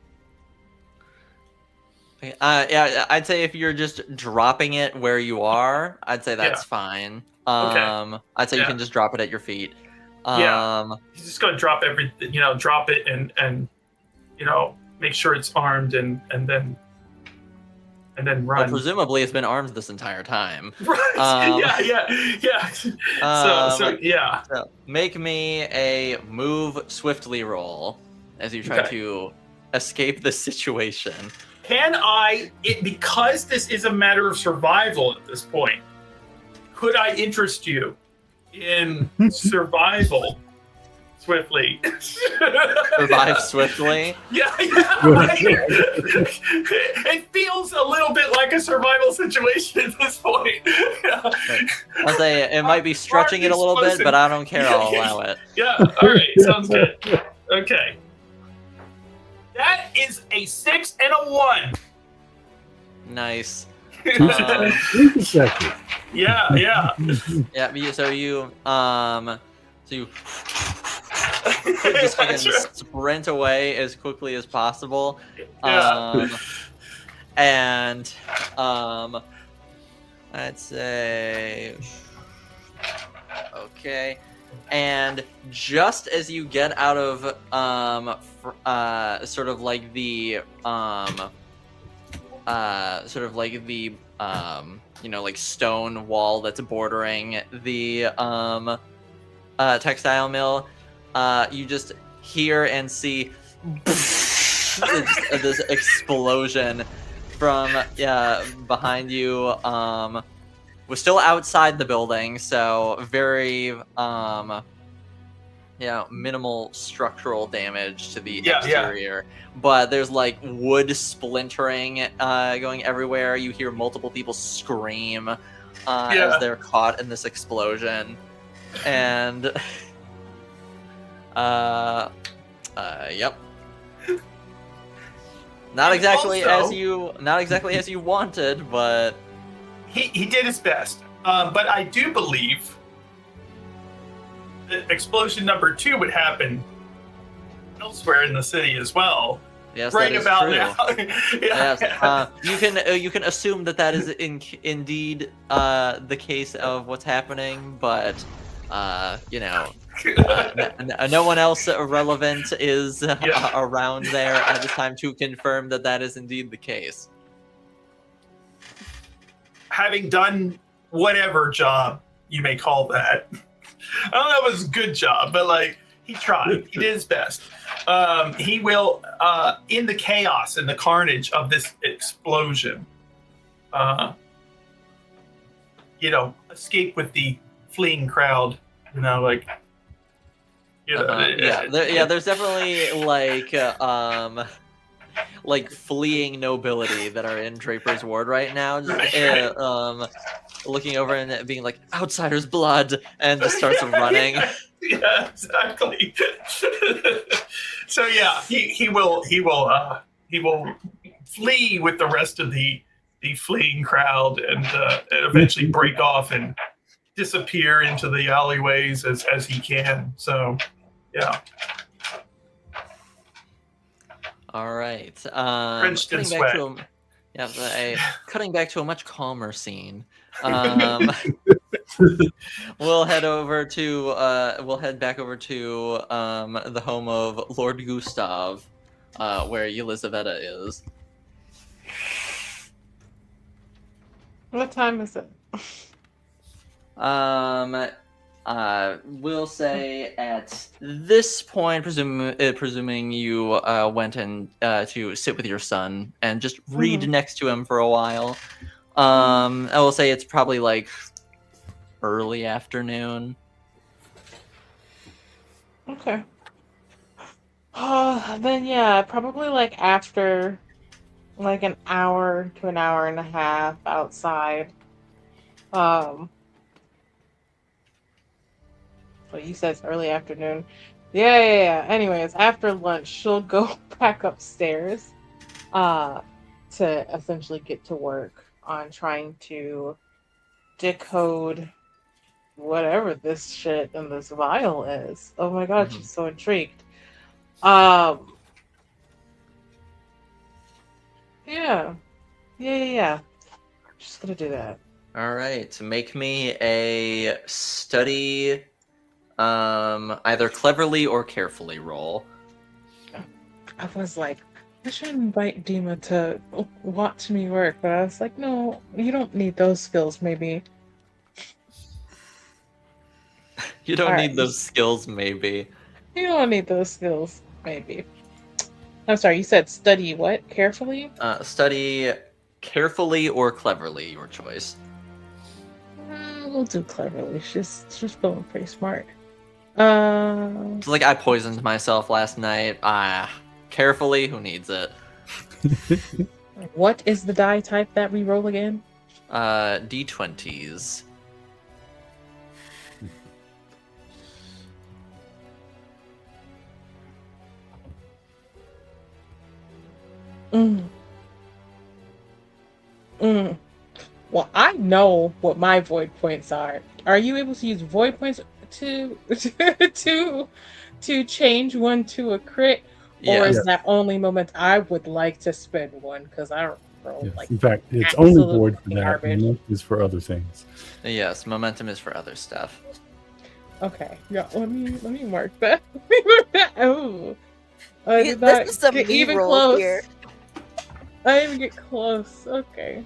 Yeah, I'd say if you're just dropping it where you are, I'd say that's fine. Okay. I'd say you can just drop it at your feet. He's just gonna drop everything, drop it and make sure it's armed and then and then Well, run. presumably it's been armed this entire time. Right. Yeah. So yeah. So make me a move swiftly roll as you try Okay. to escape the situation. Can I, because this is a matter of survival at this point, could I interest you in survival swiftly? Survive swiftly. Yeah. Right? It feels a little bit like a survival situation at this point. Yeah. I'll say it might be stretching it a little bit, but I don't care. I'll allow it. Yeah. All right. Sounds good. Okay. That is a 6 and a 1. Nice. Exactly. Yeah. Yeah. So you just fucking sprint away as quickly as possible. And I'd say okay. And just as you get out of sort of like the like stone wall that's bordering the textile mill, you just hear and see this explosion from behind you. We're still outside the building, so very minimal structural damage to the exterior. But there's like wood splintering going everywhere. You hear multiple people scream as they're caught in this explosion. And yep. Not exactly as you wanted, but he did his best. But I do believe that explosion number 2 would happen elsewhere in the city as well. Yes, right that is about true. now. Yes, you can assume that is indeed the case of what's happening, but no one else relevant is around there at this time to confirm that is indeed the case. Having done whatever job you may call that, I don't know if it was a good job, but like he tried, he did his best. He will, in the chaos and the carnage of this explosion, escape with the fleeing crowd. There's definitely like fleeing nobility that are in Draper's Ward right now, just looking over and being like, "Outsider's blood," and just starts running. Yeah, exactly. So yeah, he will flee with the rest of the fleeing crowd and eventually break off and disappear into the alleyways as he can. So yeah. All right. Drenched in sweat. Cutting back to a much calmer scene. We'll head back over to the home of Lord Gustav, where Elizaveta is. What time is it? We'll say at this point, presuming you went in to sit with your son and just read next to him for a while. I will say it's probably like early afternoon. Okay. Then yeah, probably like after like an hour to an hour and a half outside. So you said it's early afternoon. Yeah. Anyways, after lunch, she'll go back upstairs to essentially get to work on trying to decode whatever this shit in this vial is. Oh my god, she's so intrigued. Yeah. Just gonna do that. All right, make me a study, either cleverly or carefully roll. I was like, I should invite Dima to watch me work, but I was like, no, you don't need those skills, maybe. You don't All need right. those skills, maybe. You don't need those skills, maybe. I'm sorry, you said study what? Carefully? Study carefully or cleverly, your choice. We'll do cleverly. She's feeling pretty smart. It's like I poisoned myself last night. Carefully, who needs it? What is the die type that we roll again? D20s. Well, I know what my void points are. Are you able to use void points to to change one to a crit, or Yes. is that only moment I would like to spend one because I don't roll Yes. like In fact, it's only absolute void for that. garbage. Momentum is for other things. Yes, momentum is for other stuff. Okay, yeah. Let me mark that. Let me mark that. Oh, I did not This is some get me even roll close. here. I didn't even get close. Okay.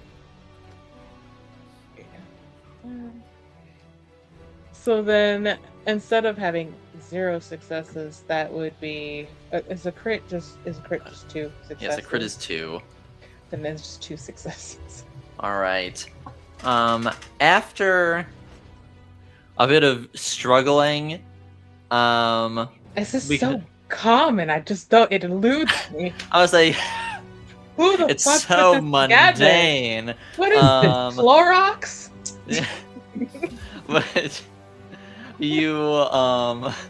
So then, instead of having 0 successes, that would be is a crit just 2 successes? Yes, a crit is 2. Then there's just 2 successes. All right. After a bit of struggling, This is We so could- common. I just don't. It eludes me. I was like, Who the it's fuck so put this together? mundane. What is this? Clorox? But you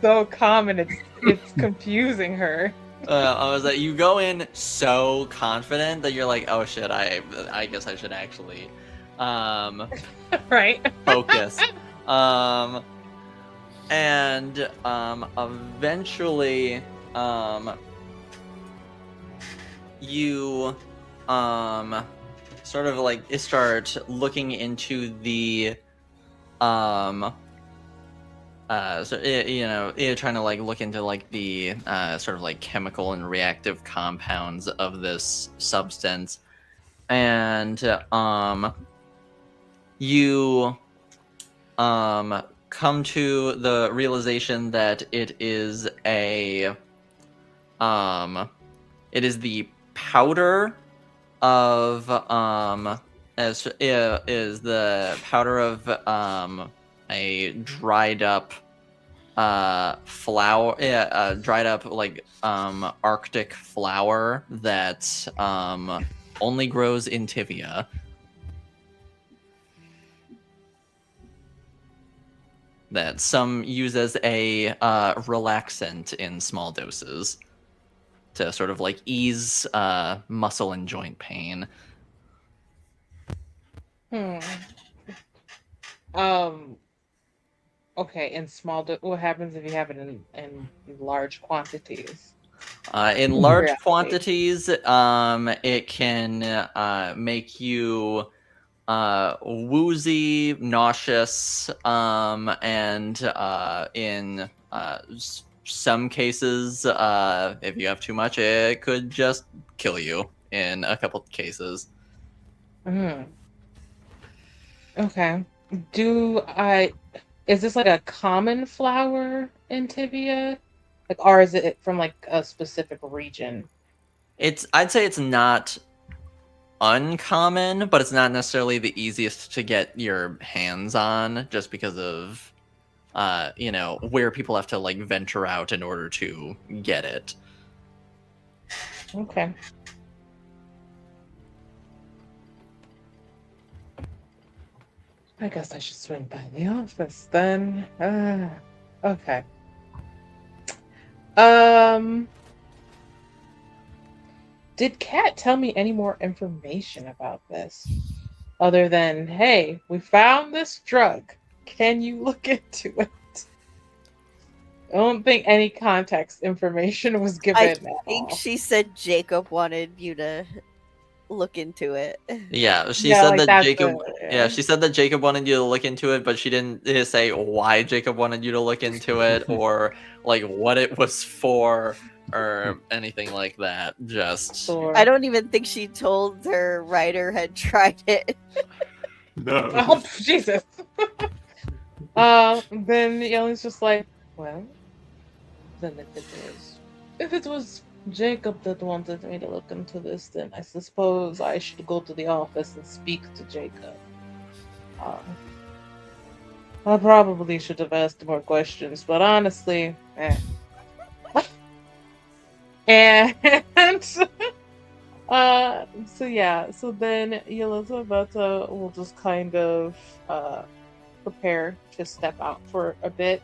So common. It's confusing her. I was like, you go in so confident that you're like, oh shit, I guess I should actually Right. focus. And eventually you sort of like start looking into the trying to like look into like the sort of like chemical and reactive compounds of this substance, and you come to the realization that it is the powder of is the powder of a dried up flower, dried up like Arctic flower that only grows in Tivia. That some use as a relaxant in small doses to sort of like ease muscle and joint pain. Okay, in what happens if you have it in large quantities? In large Curiosity. quantities, it can make you woozy, nauseous, and in some cases, if you have too much, it could just kill you in a couple cases. Okay. Is this like a common flower in Tibia? Like, or is it from like a specific region? I'd say it's not uncommon, but it's not necessarily the easiest to get your hands on, just because of where people have to like venture out in order to get it. Okay. I guess I should swing by the office then. Okay. Did Kat tell me any more information about this? Other than, hey, we found this drug. Can you look into it? I don't think any context information was given I at think all. she said Jacob wanted you to look into it. Yeah, she Yeah, said like that that's Jacob. the- Yeah, she said that Jacob wanted you to look into it, but she didn't say why Jacob wanted you to look into it or like what it was for or anything like that. Just Sure. I don't even think she told her writer had tried it. No. Oh, Jesus. Then the alien's just like, well, then if it was Jacob that wanted me to look into this, then I suppose I should go to the office and speak to Jacob. I probably should have asked more questions, but honestly, And so yeah, so then Elizabeth will just kind of prepare to step out for a bit.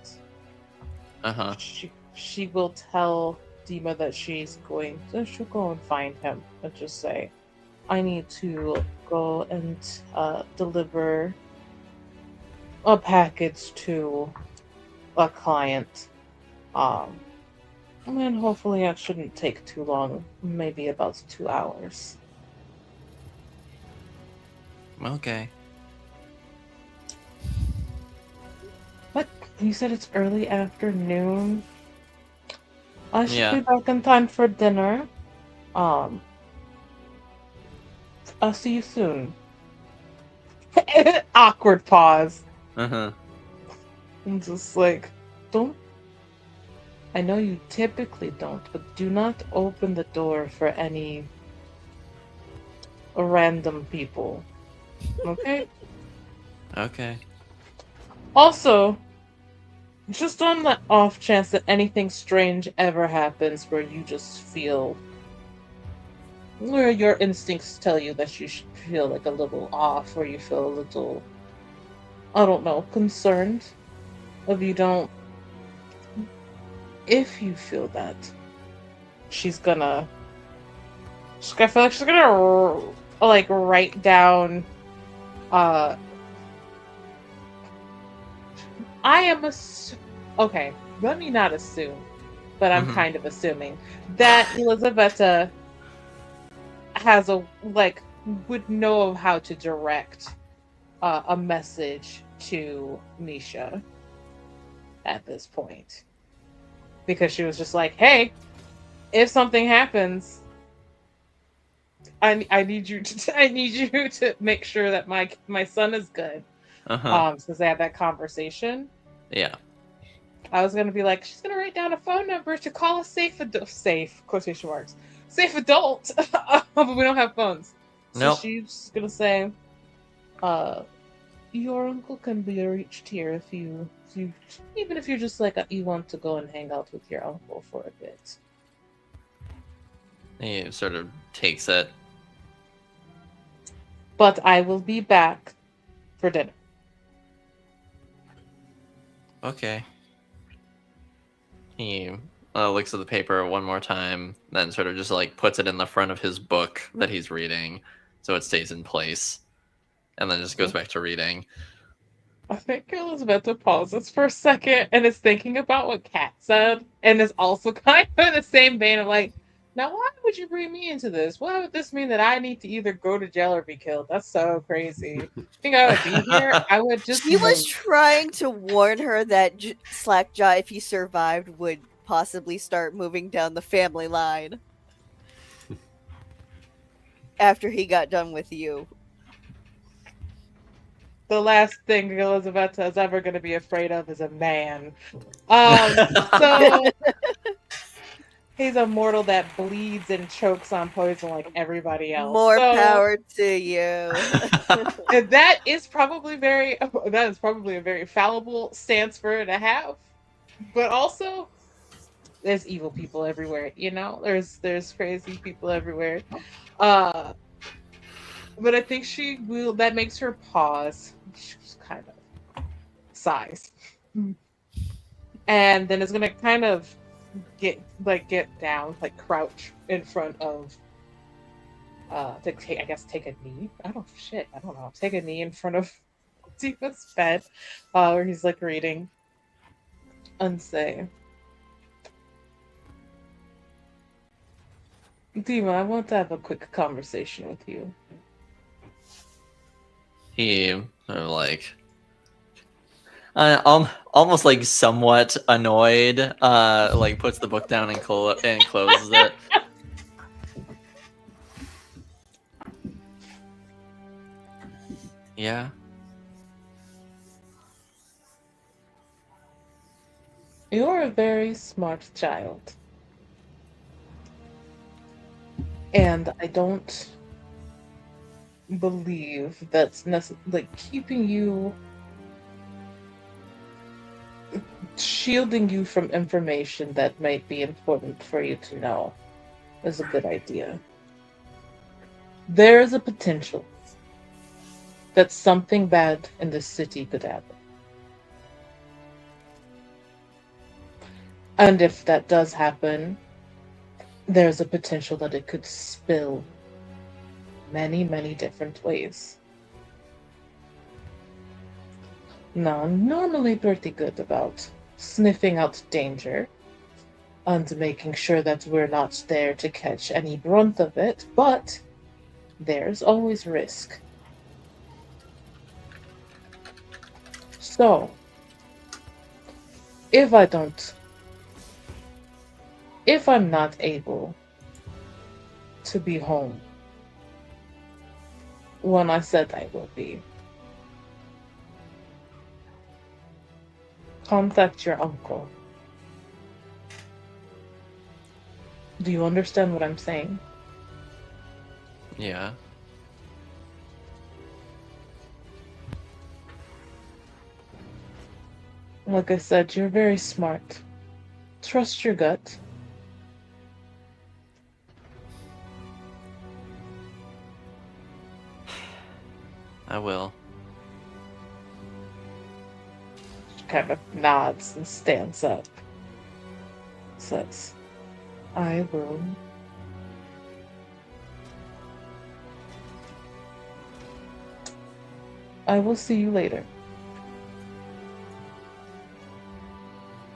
uh-huh. She will tell Dima that she'll go and find him and just say, I need to go and deliver a package to a client. And hopefully it shouldn't take too long, maybe about 2 hours. Okay. What? You said it's early afternoon? I should Yeah. be back in time for dinner. I'll see you soon. Awkward pause. Uh-huh. I'm just like, don't. I know you typically don't, but do not open the door for any random people. Okay? Okay. Also, just on the off chance that anything strange ever happens where you just feel, where your instincts tell you that you should feel like a little off, or you feel a little, I don't know, concerned, if you feel that, I feel like she's gonna like write down, I am okay, let me not assume, but I'm Mhm. kind of assuming that Elizabetta has would know of how to direct a message to Misha at this point, because she was just like, hey, if something happens, I need you to make sure that my son is good. Uh-huh. Since they had that conversation, Yeah. I was gonna be like, she's gonna write down a phone number to call a safe quotation marks safe adult, but we don't have phones, so Nope. she's gonna say, your uncle can be reached here if you even if you're just like you want to go and hang out with your uncle for a bit. He sort of takes it. But I will be back for dinner. Okay. He looks at the paper one more time, then sort of just like puts it in the front of his book that he's reading, so it stays in place, and then just goes back to reading. I think Elizabeth pauses for a second and is thinking about what Kat said, and is also kind of in the same vein of like, now why would you bring me into this? Why would this mean that I need to either go to jail or be killed? That's so crazy. Think I would be here? I would just. He was trying to warn her that Slackjaw, if he survived, would possibly start moving down the family line after he got done with you. The last thing Elizabeth is ever going to be afraid of is a man. So he's a mortal that bleeds and chokes on poison like everybody else. More power to you. And that is probably a very fallible stance for her to have. But also, there's evil people everywhere, you know? There's crazy people everywhere. But I think that makes her pause. She just kind of sighs. And then is gonna kind of get down, like crouch in front of take a knee. I don't know. Take a knee in front of Tifa's bed, where he's like reading, and say, Dima, I want to have a quick conversation with you. He sort of like almost like somewhat annoyed, like puts the book down and closes it. Yeah. You're a very smart child. And I don't believe that's like keeping you, shielding you from information that might be important for you to know is a good idea. There is a potential that something bad in this city could happen. And if that does happen, there's a potential that it could spill many, many different ways. Now, I'm normally pretty good about sniffing out danger and making sure that we're not there to catch any brunt of it, but there's always risk. So, if I'm not able to be home when I said I will be, contact your uncle. Do you understand what I'm saying? Yeah. Like I said, you're very smart. Trust your gut. I will. She kind of nods and stands up. Says, I will. I will see you later.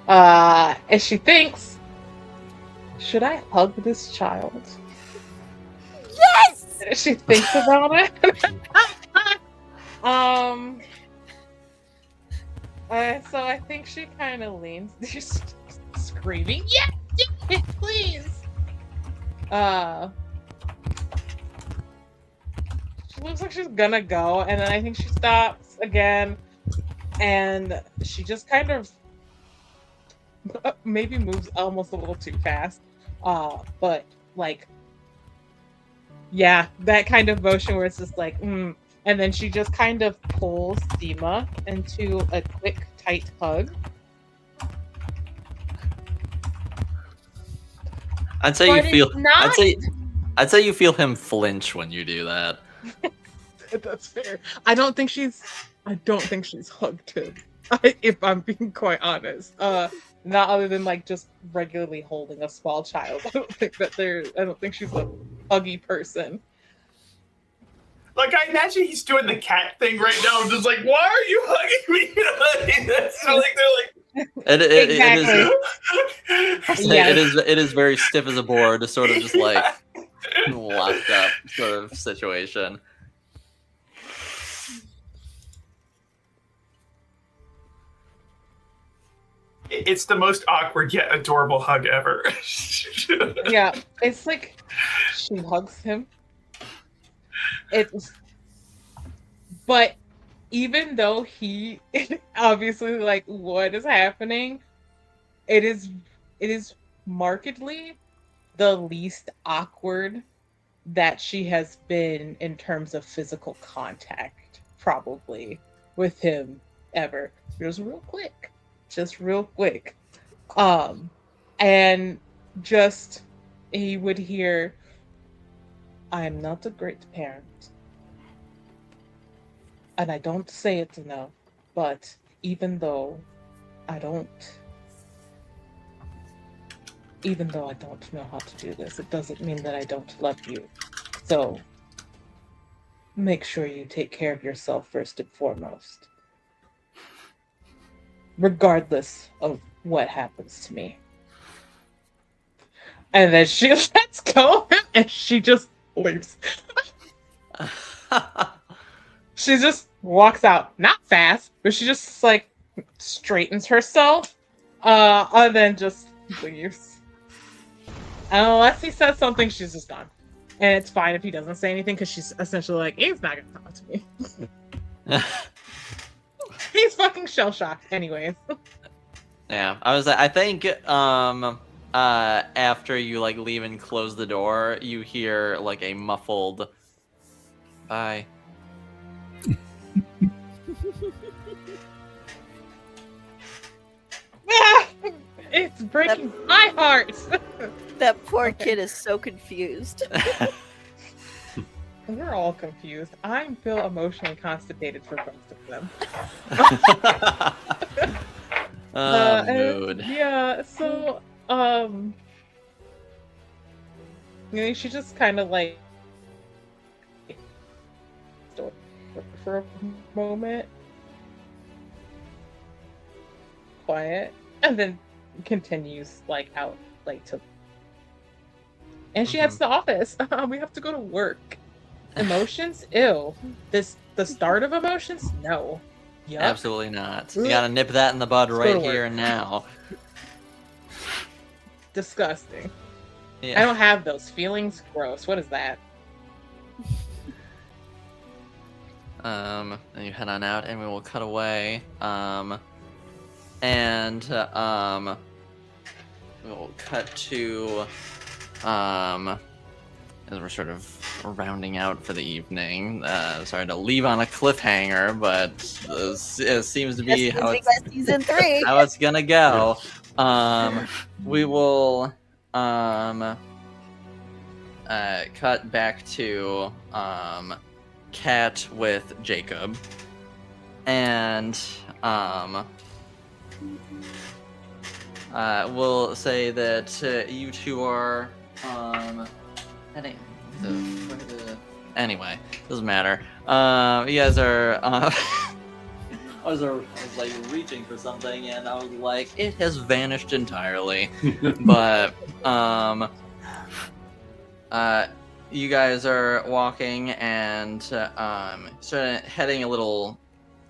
And she thinks, should I hug this child? Yes! She thinks about it. So I think she kind of leans. She's screaming, yes, please. She looks like she's gonna go, and then I think she stops again, and she just kind of maybe moves almost a little too fast. But like, yeah, that kind of motion where it's just like, and then she just kind of pulls Dima into a quick, tight hug. I'd say But you feel. it's not- I'd say you feel him flinch when you do that. That's fair. I don't think she's hugged him. If I'm being quite honest. Not other than like just regularly holding a small child. I don't think she's a huggy person. Like, I imagine he's doing the cat thing right now. I'm just like, why are you hugging me? That's so, like, they're like, Exactly. it is very stiff as a board, sort of just like locked up sort of situation. It's the most awkward yet adorable hug ever. Yeah, it's like she hugs him. But even though he obviously like what is happening, it is markedly the least awkward that she has been in terms of physical contact, probably with him ever. Just real quick. And just he would hear, I am not a great parent. And I don't say it enough, but even though I don't know how to do this, it doesn't mean that I don't love you. So make sure you take care of yourself first and foremost, regardless of what happens to me. And then she lets go of him and she just leaves. She just walks out, not fast, but she just like straightens herself, and then just leaves. And unless he says something, she's just gone. And it's fine if he doesn't say anything because she's essentially like, he's not gonna talk to me. He's fucking shell shocked, anyways. Yeah, I think after you like leave and close the door, you hear like a muffled bye. It's breaking my heart. That poor kid is so confused. We're all confused. I feel emotionally constipated for both of them. Mood. Yeah, so you know, she just kind of like for a moment, quiet, and then continues like out like to, and she heads to the office. We have to go to work. Emotions? Ew. The start of emotions? No. Yup. Absolutely not. You gotta nip that in the bud Let's go right to work. here and now. Disgusting. Yeah. I don't have those feelings. Gross. What is that? Then you head on out, and we will cut away. We'll cut to as we're sort of rounding out for the evening. Sorry to leave on a cliffhanger, but it seems to be how it's, season 3. how it's gonna go. We will cut back to Kat with Jacob, and we'll say that you two are heading. Anyway, doesn't matter. You guys are. I was like reaching for something, and I was like, it has vanished entirely. But you guys are walking and sort of heading a little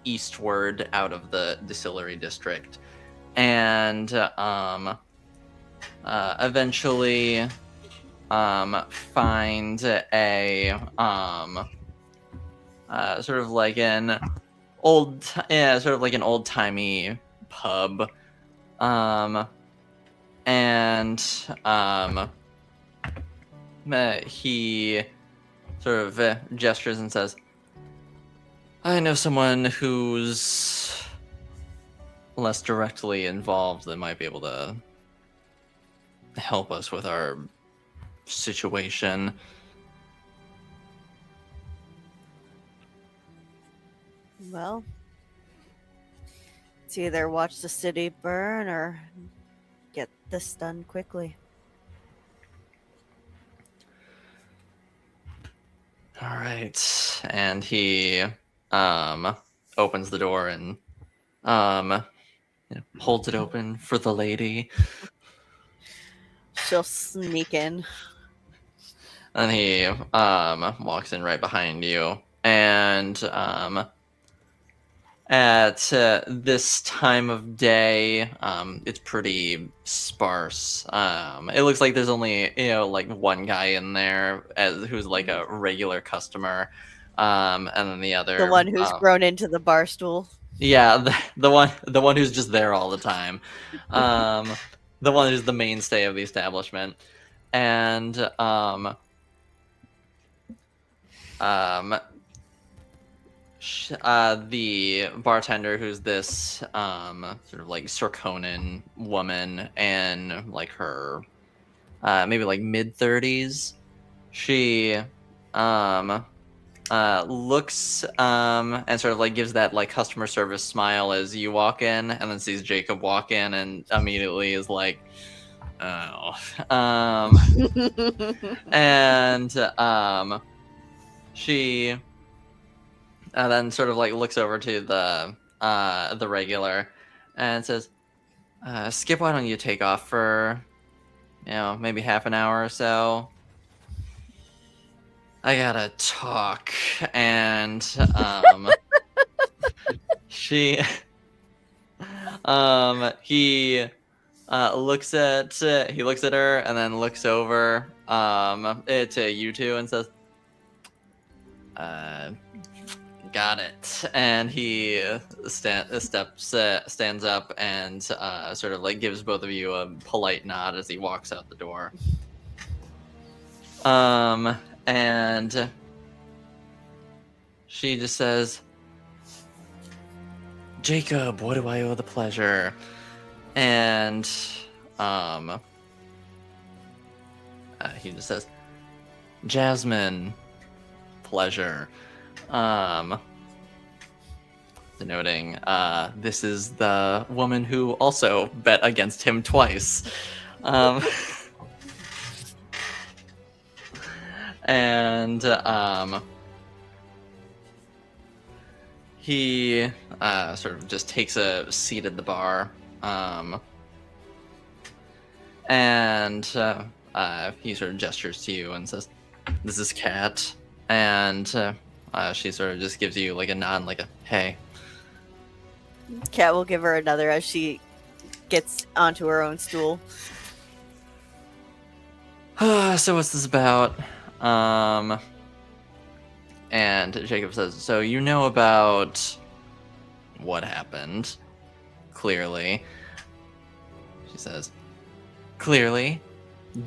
eastward out of the distillery district, and eventually find a sort of like an old-timey pub, and he sort of gestures and says, I know someone who's less directly involved that might be able to help us with our situation. Well, it's either watch the city burn or get this done quickly. All right, and he opens the door and holds it open for the lady. She'll sneak in. And he walks in right behind you. And at this time of day, it's pretty sparse. It looks like there's only like one guy in there who's like a regular customer, and then the other, The one who's grown into the bar stool. yeah, the one who's just there all the time, the one who's the mainstay of the establishment, and the bartender, who's this sort of like Sarkonan woman in like her maybe like mid-30s, she looks and sort of like gives that like customer service smile as you walk in, and then sees Jacob walk in and immediately is like, oh. And she then sort of like looks over to the regular and says, Skip, why don't you take off for maybe half an hour or so, I gotta talk. And she he looks at her and then looks over to you two and says, got it. And he stands up and sort of like gives both of you a polite nod as he walks out the door. And she just says, Jacob, what do I owe the pleasure? And he just says, Jasmine, pleasure. Denoting this is the woman who also bet against him twice. And he sort of just takes a seat at the bar. And he sort of gestures to you and says, this is Kat. And she sort of just gives you like a nod, like a hey. Kat will give her another as she gets onto her own stool. So what's this about? And Jacob says, so you know about what happened, clearly. She says, clearly,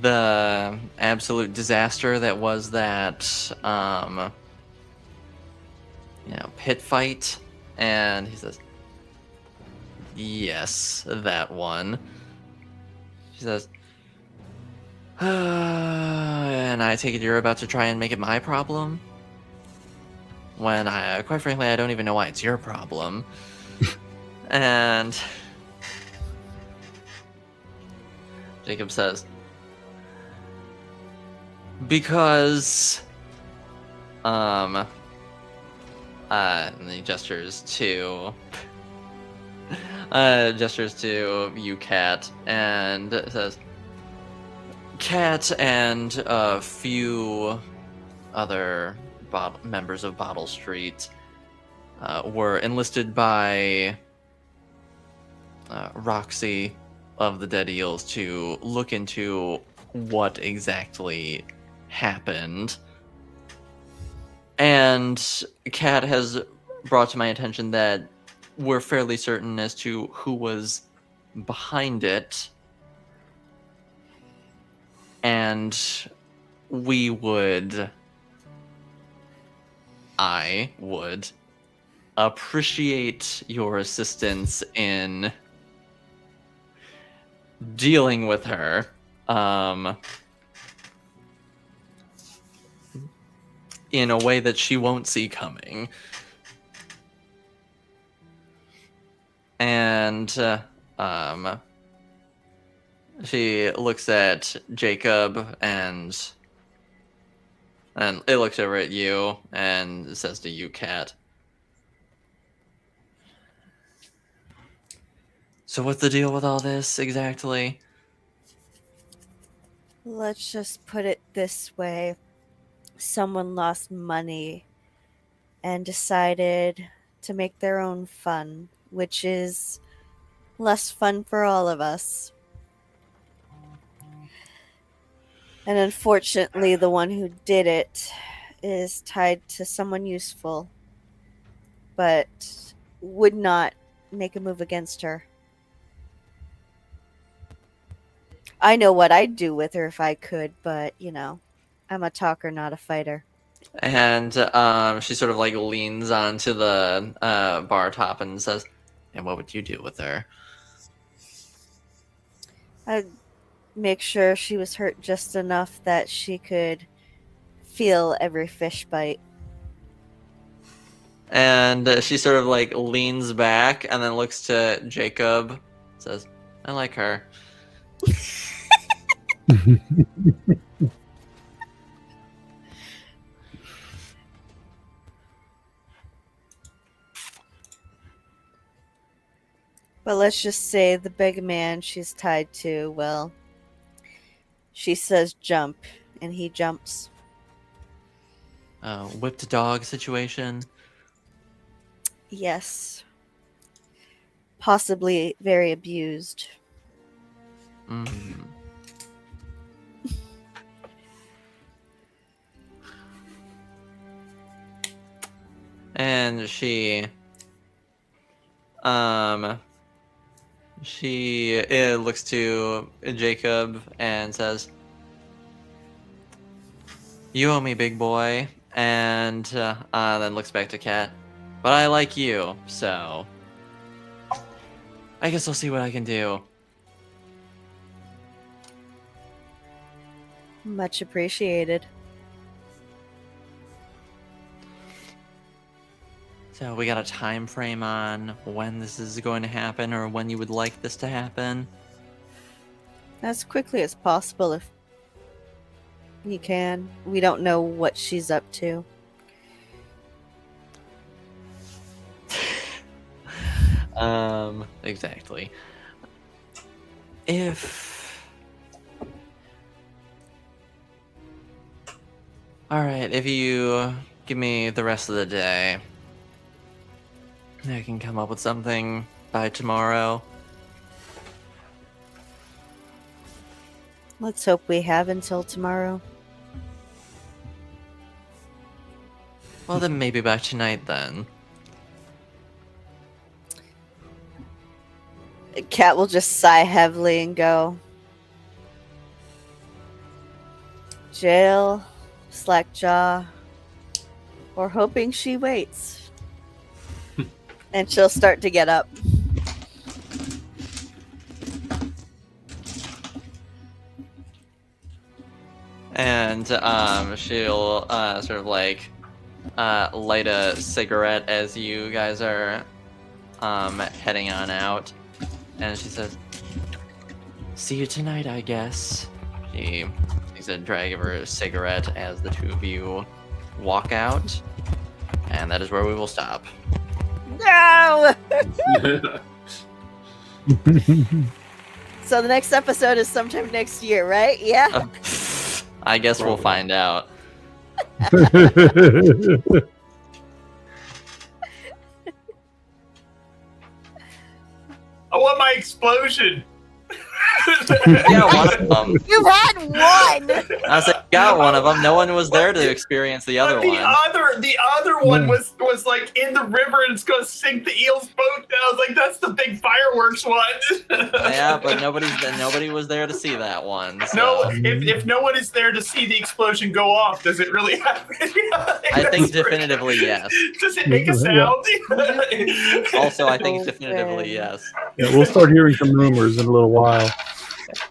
the absolute disaster that was that, pit fight. And he says, yes, that one. She says, and I take it you're about to try and make it my problem? When quite frankly, I don't even know why it's your problem. And Jacob says, because, and he gestures to you, Kat, and says, Kat and a few other members of Bottle Street were enlisted by Roxy of the Dead Eels to look into what exactly happened. And Kat has brought to my attention that we're fairly certain as to who was behind it. And I would appreciate your assistance in dealing with her. In a way that she won't see coming. And she looks at Jacob and it looks over at you and says to you, Kat, so what's the deal with all this exactly? Let's just put it this way. Someone lost money and decided to make their own fun, which is less fun for all of us. And unfortunately, the one who did it is tied to someone useful, but would not make a move against her. I know what I'd do with her if I could, but, I'm a talker, not a fighter. And she sort of like leans onto the bar top and says, and what would you do with her? I'd make sure she was hurt just enough that she could feel every fish bite. And she sort of like leans back and then looks to Jacob and says, I like her. But let's just say the big man she's tied to, well, She says jump, and he jumps. Whipped dog situation. Yes. Possibly very abused. Mm. And she looks to Jacob and says, "You owe me, big boy," and then looks back to Kat. "But I like you, so I guess I'll see what I can do." Much appreciated. So we got a time frame on when this is going to happen, or when you would like this to happen? As quickly as possible if you can. We don't know what she's up to. Exactly. Alright, if you give me the rest of the day, I can come up with something by tomorrow. Let's hope we have until tomorrow. Well, then maybe by tonight then. Kat will just sigh heavily and go, jail, slackjaw, or hoping she waits. And she'll start to get up. And she'll sort of like light a cigarette as you guys are heading on out. And she says, "See you tonight, I guess." She takes a drag of her cigarette as the two of you walk out. And that is where we will stop. No! So the next episode is sometime next year, right? Yeah? I guess we'll find out. I want my explosion. Yeah, one of them. You've had one! I said, got one of them. No one was there to experience the other But one. the other one was like in the river and it's gonna sink the eel's boat. And I was like, that's the big fireworks one. Yeah, but nobody was there to see that one. So. No, if no one is there to see the explosion go off, does it really happen? I think definitively yes. Does it make a sound? Also, I think definitively yes. Yeah, we'll start hearing some rumors in a little while.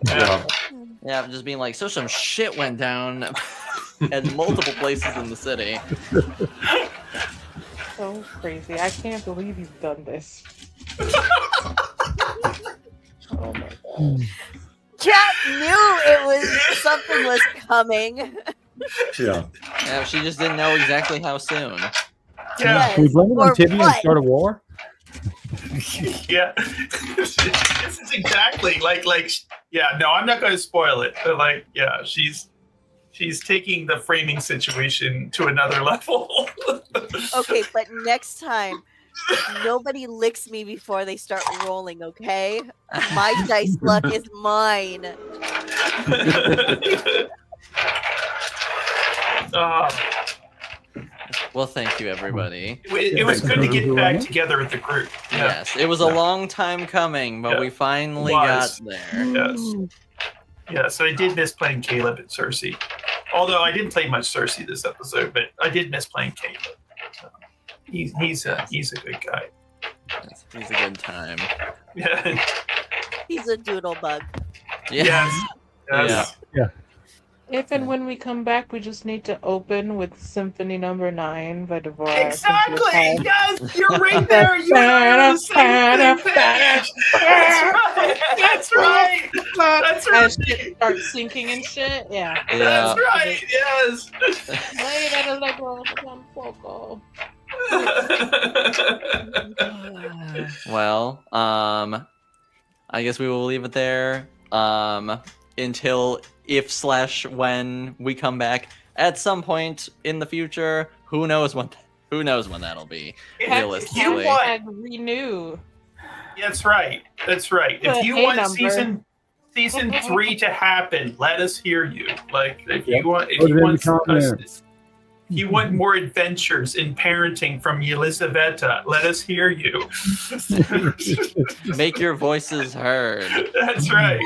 Yeah. Yeah, just being like, so some shit went down at multiple places in the city. So crazy. I can't believe you've done this. Oh my god. Kat knew something was coming. Yeah. Yeah, she just didn't know exactly how soon. Yeah. Can we blame it Or on Tibby and what? start a war? Yeah. This is exactly like yeah, no, I'm not going to spoil it. But like, yeah, she's taking the framing situation to another level. Okay, but next time, nobody licks me before they start rolling, okay? My dice luck is mine. Well, thank you, everybody. It was good to get back together with the group. Yeah. Yes, it was a long time coming, but Yeah. we finally It got was. there. Yes. Yeah, so I did miss playing Caleb and Cersei. Although I didn't play much Cersei this episode, but I did miss playing Caleb. So he's a good guy. Yes, he's a good time. Yeah. He's a doodle bug. Yeah. Yes. Yes. If and when we come back, we just need to open with Symphony Number 9 by Dvorak. Exactly. Yes, you're right there. You are the same thing. That's right. That's right. As shit starts sinking and shit. Yeah. Yeah. That's right. Yes. Wait a little, some focal. Well, I guess we will leave it there. until if/when we come back at some point in the future. Who knows when that'll be? Realistically, Renew. That's right. That's right. If you want season 3 to happen, let us hear you. Like if you want more adventures in parenting from Yelizaveta, let us hear you. make your voices heard. That's right.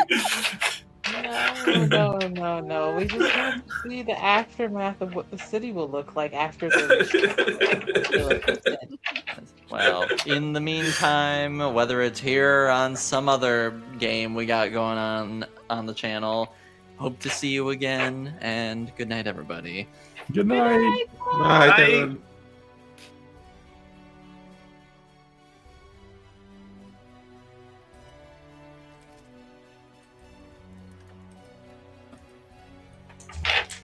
No. We just want to see the aftermath of what the city will look like after the Well, in the meantime, whether it's here or on some other game we got going on the channel, hope to see you again, and good night, everybody. Good night. Night, everyone.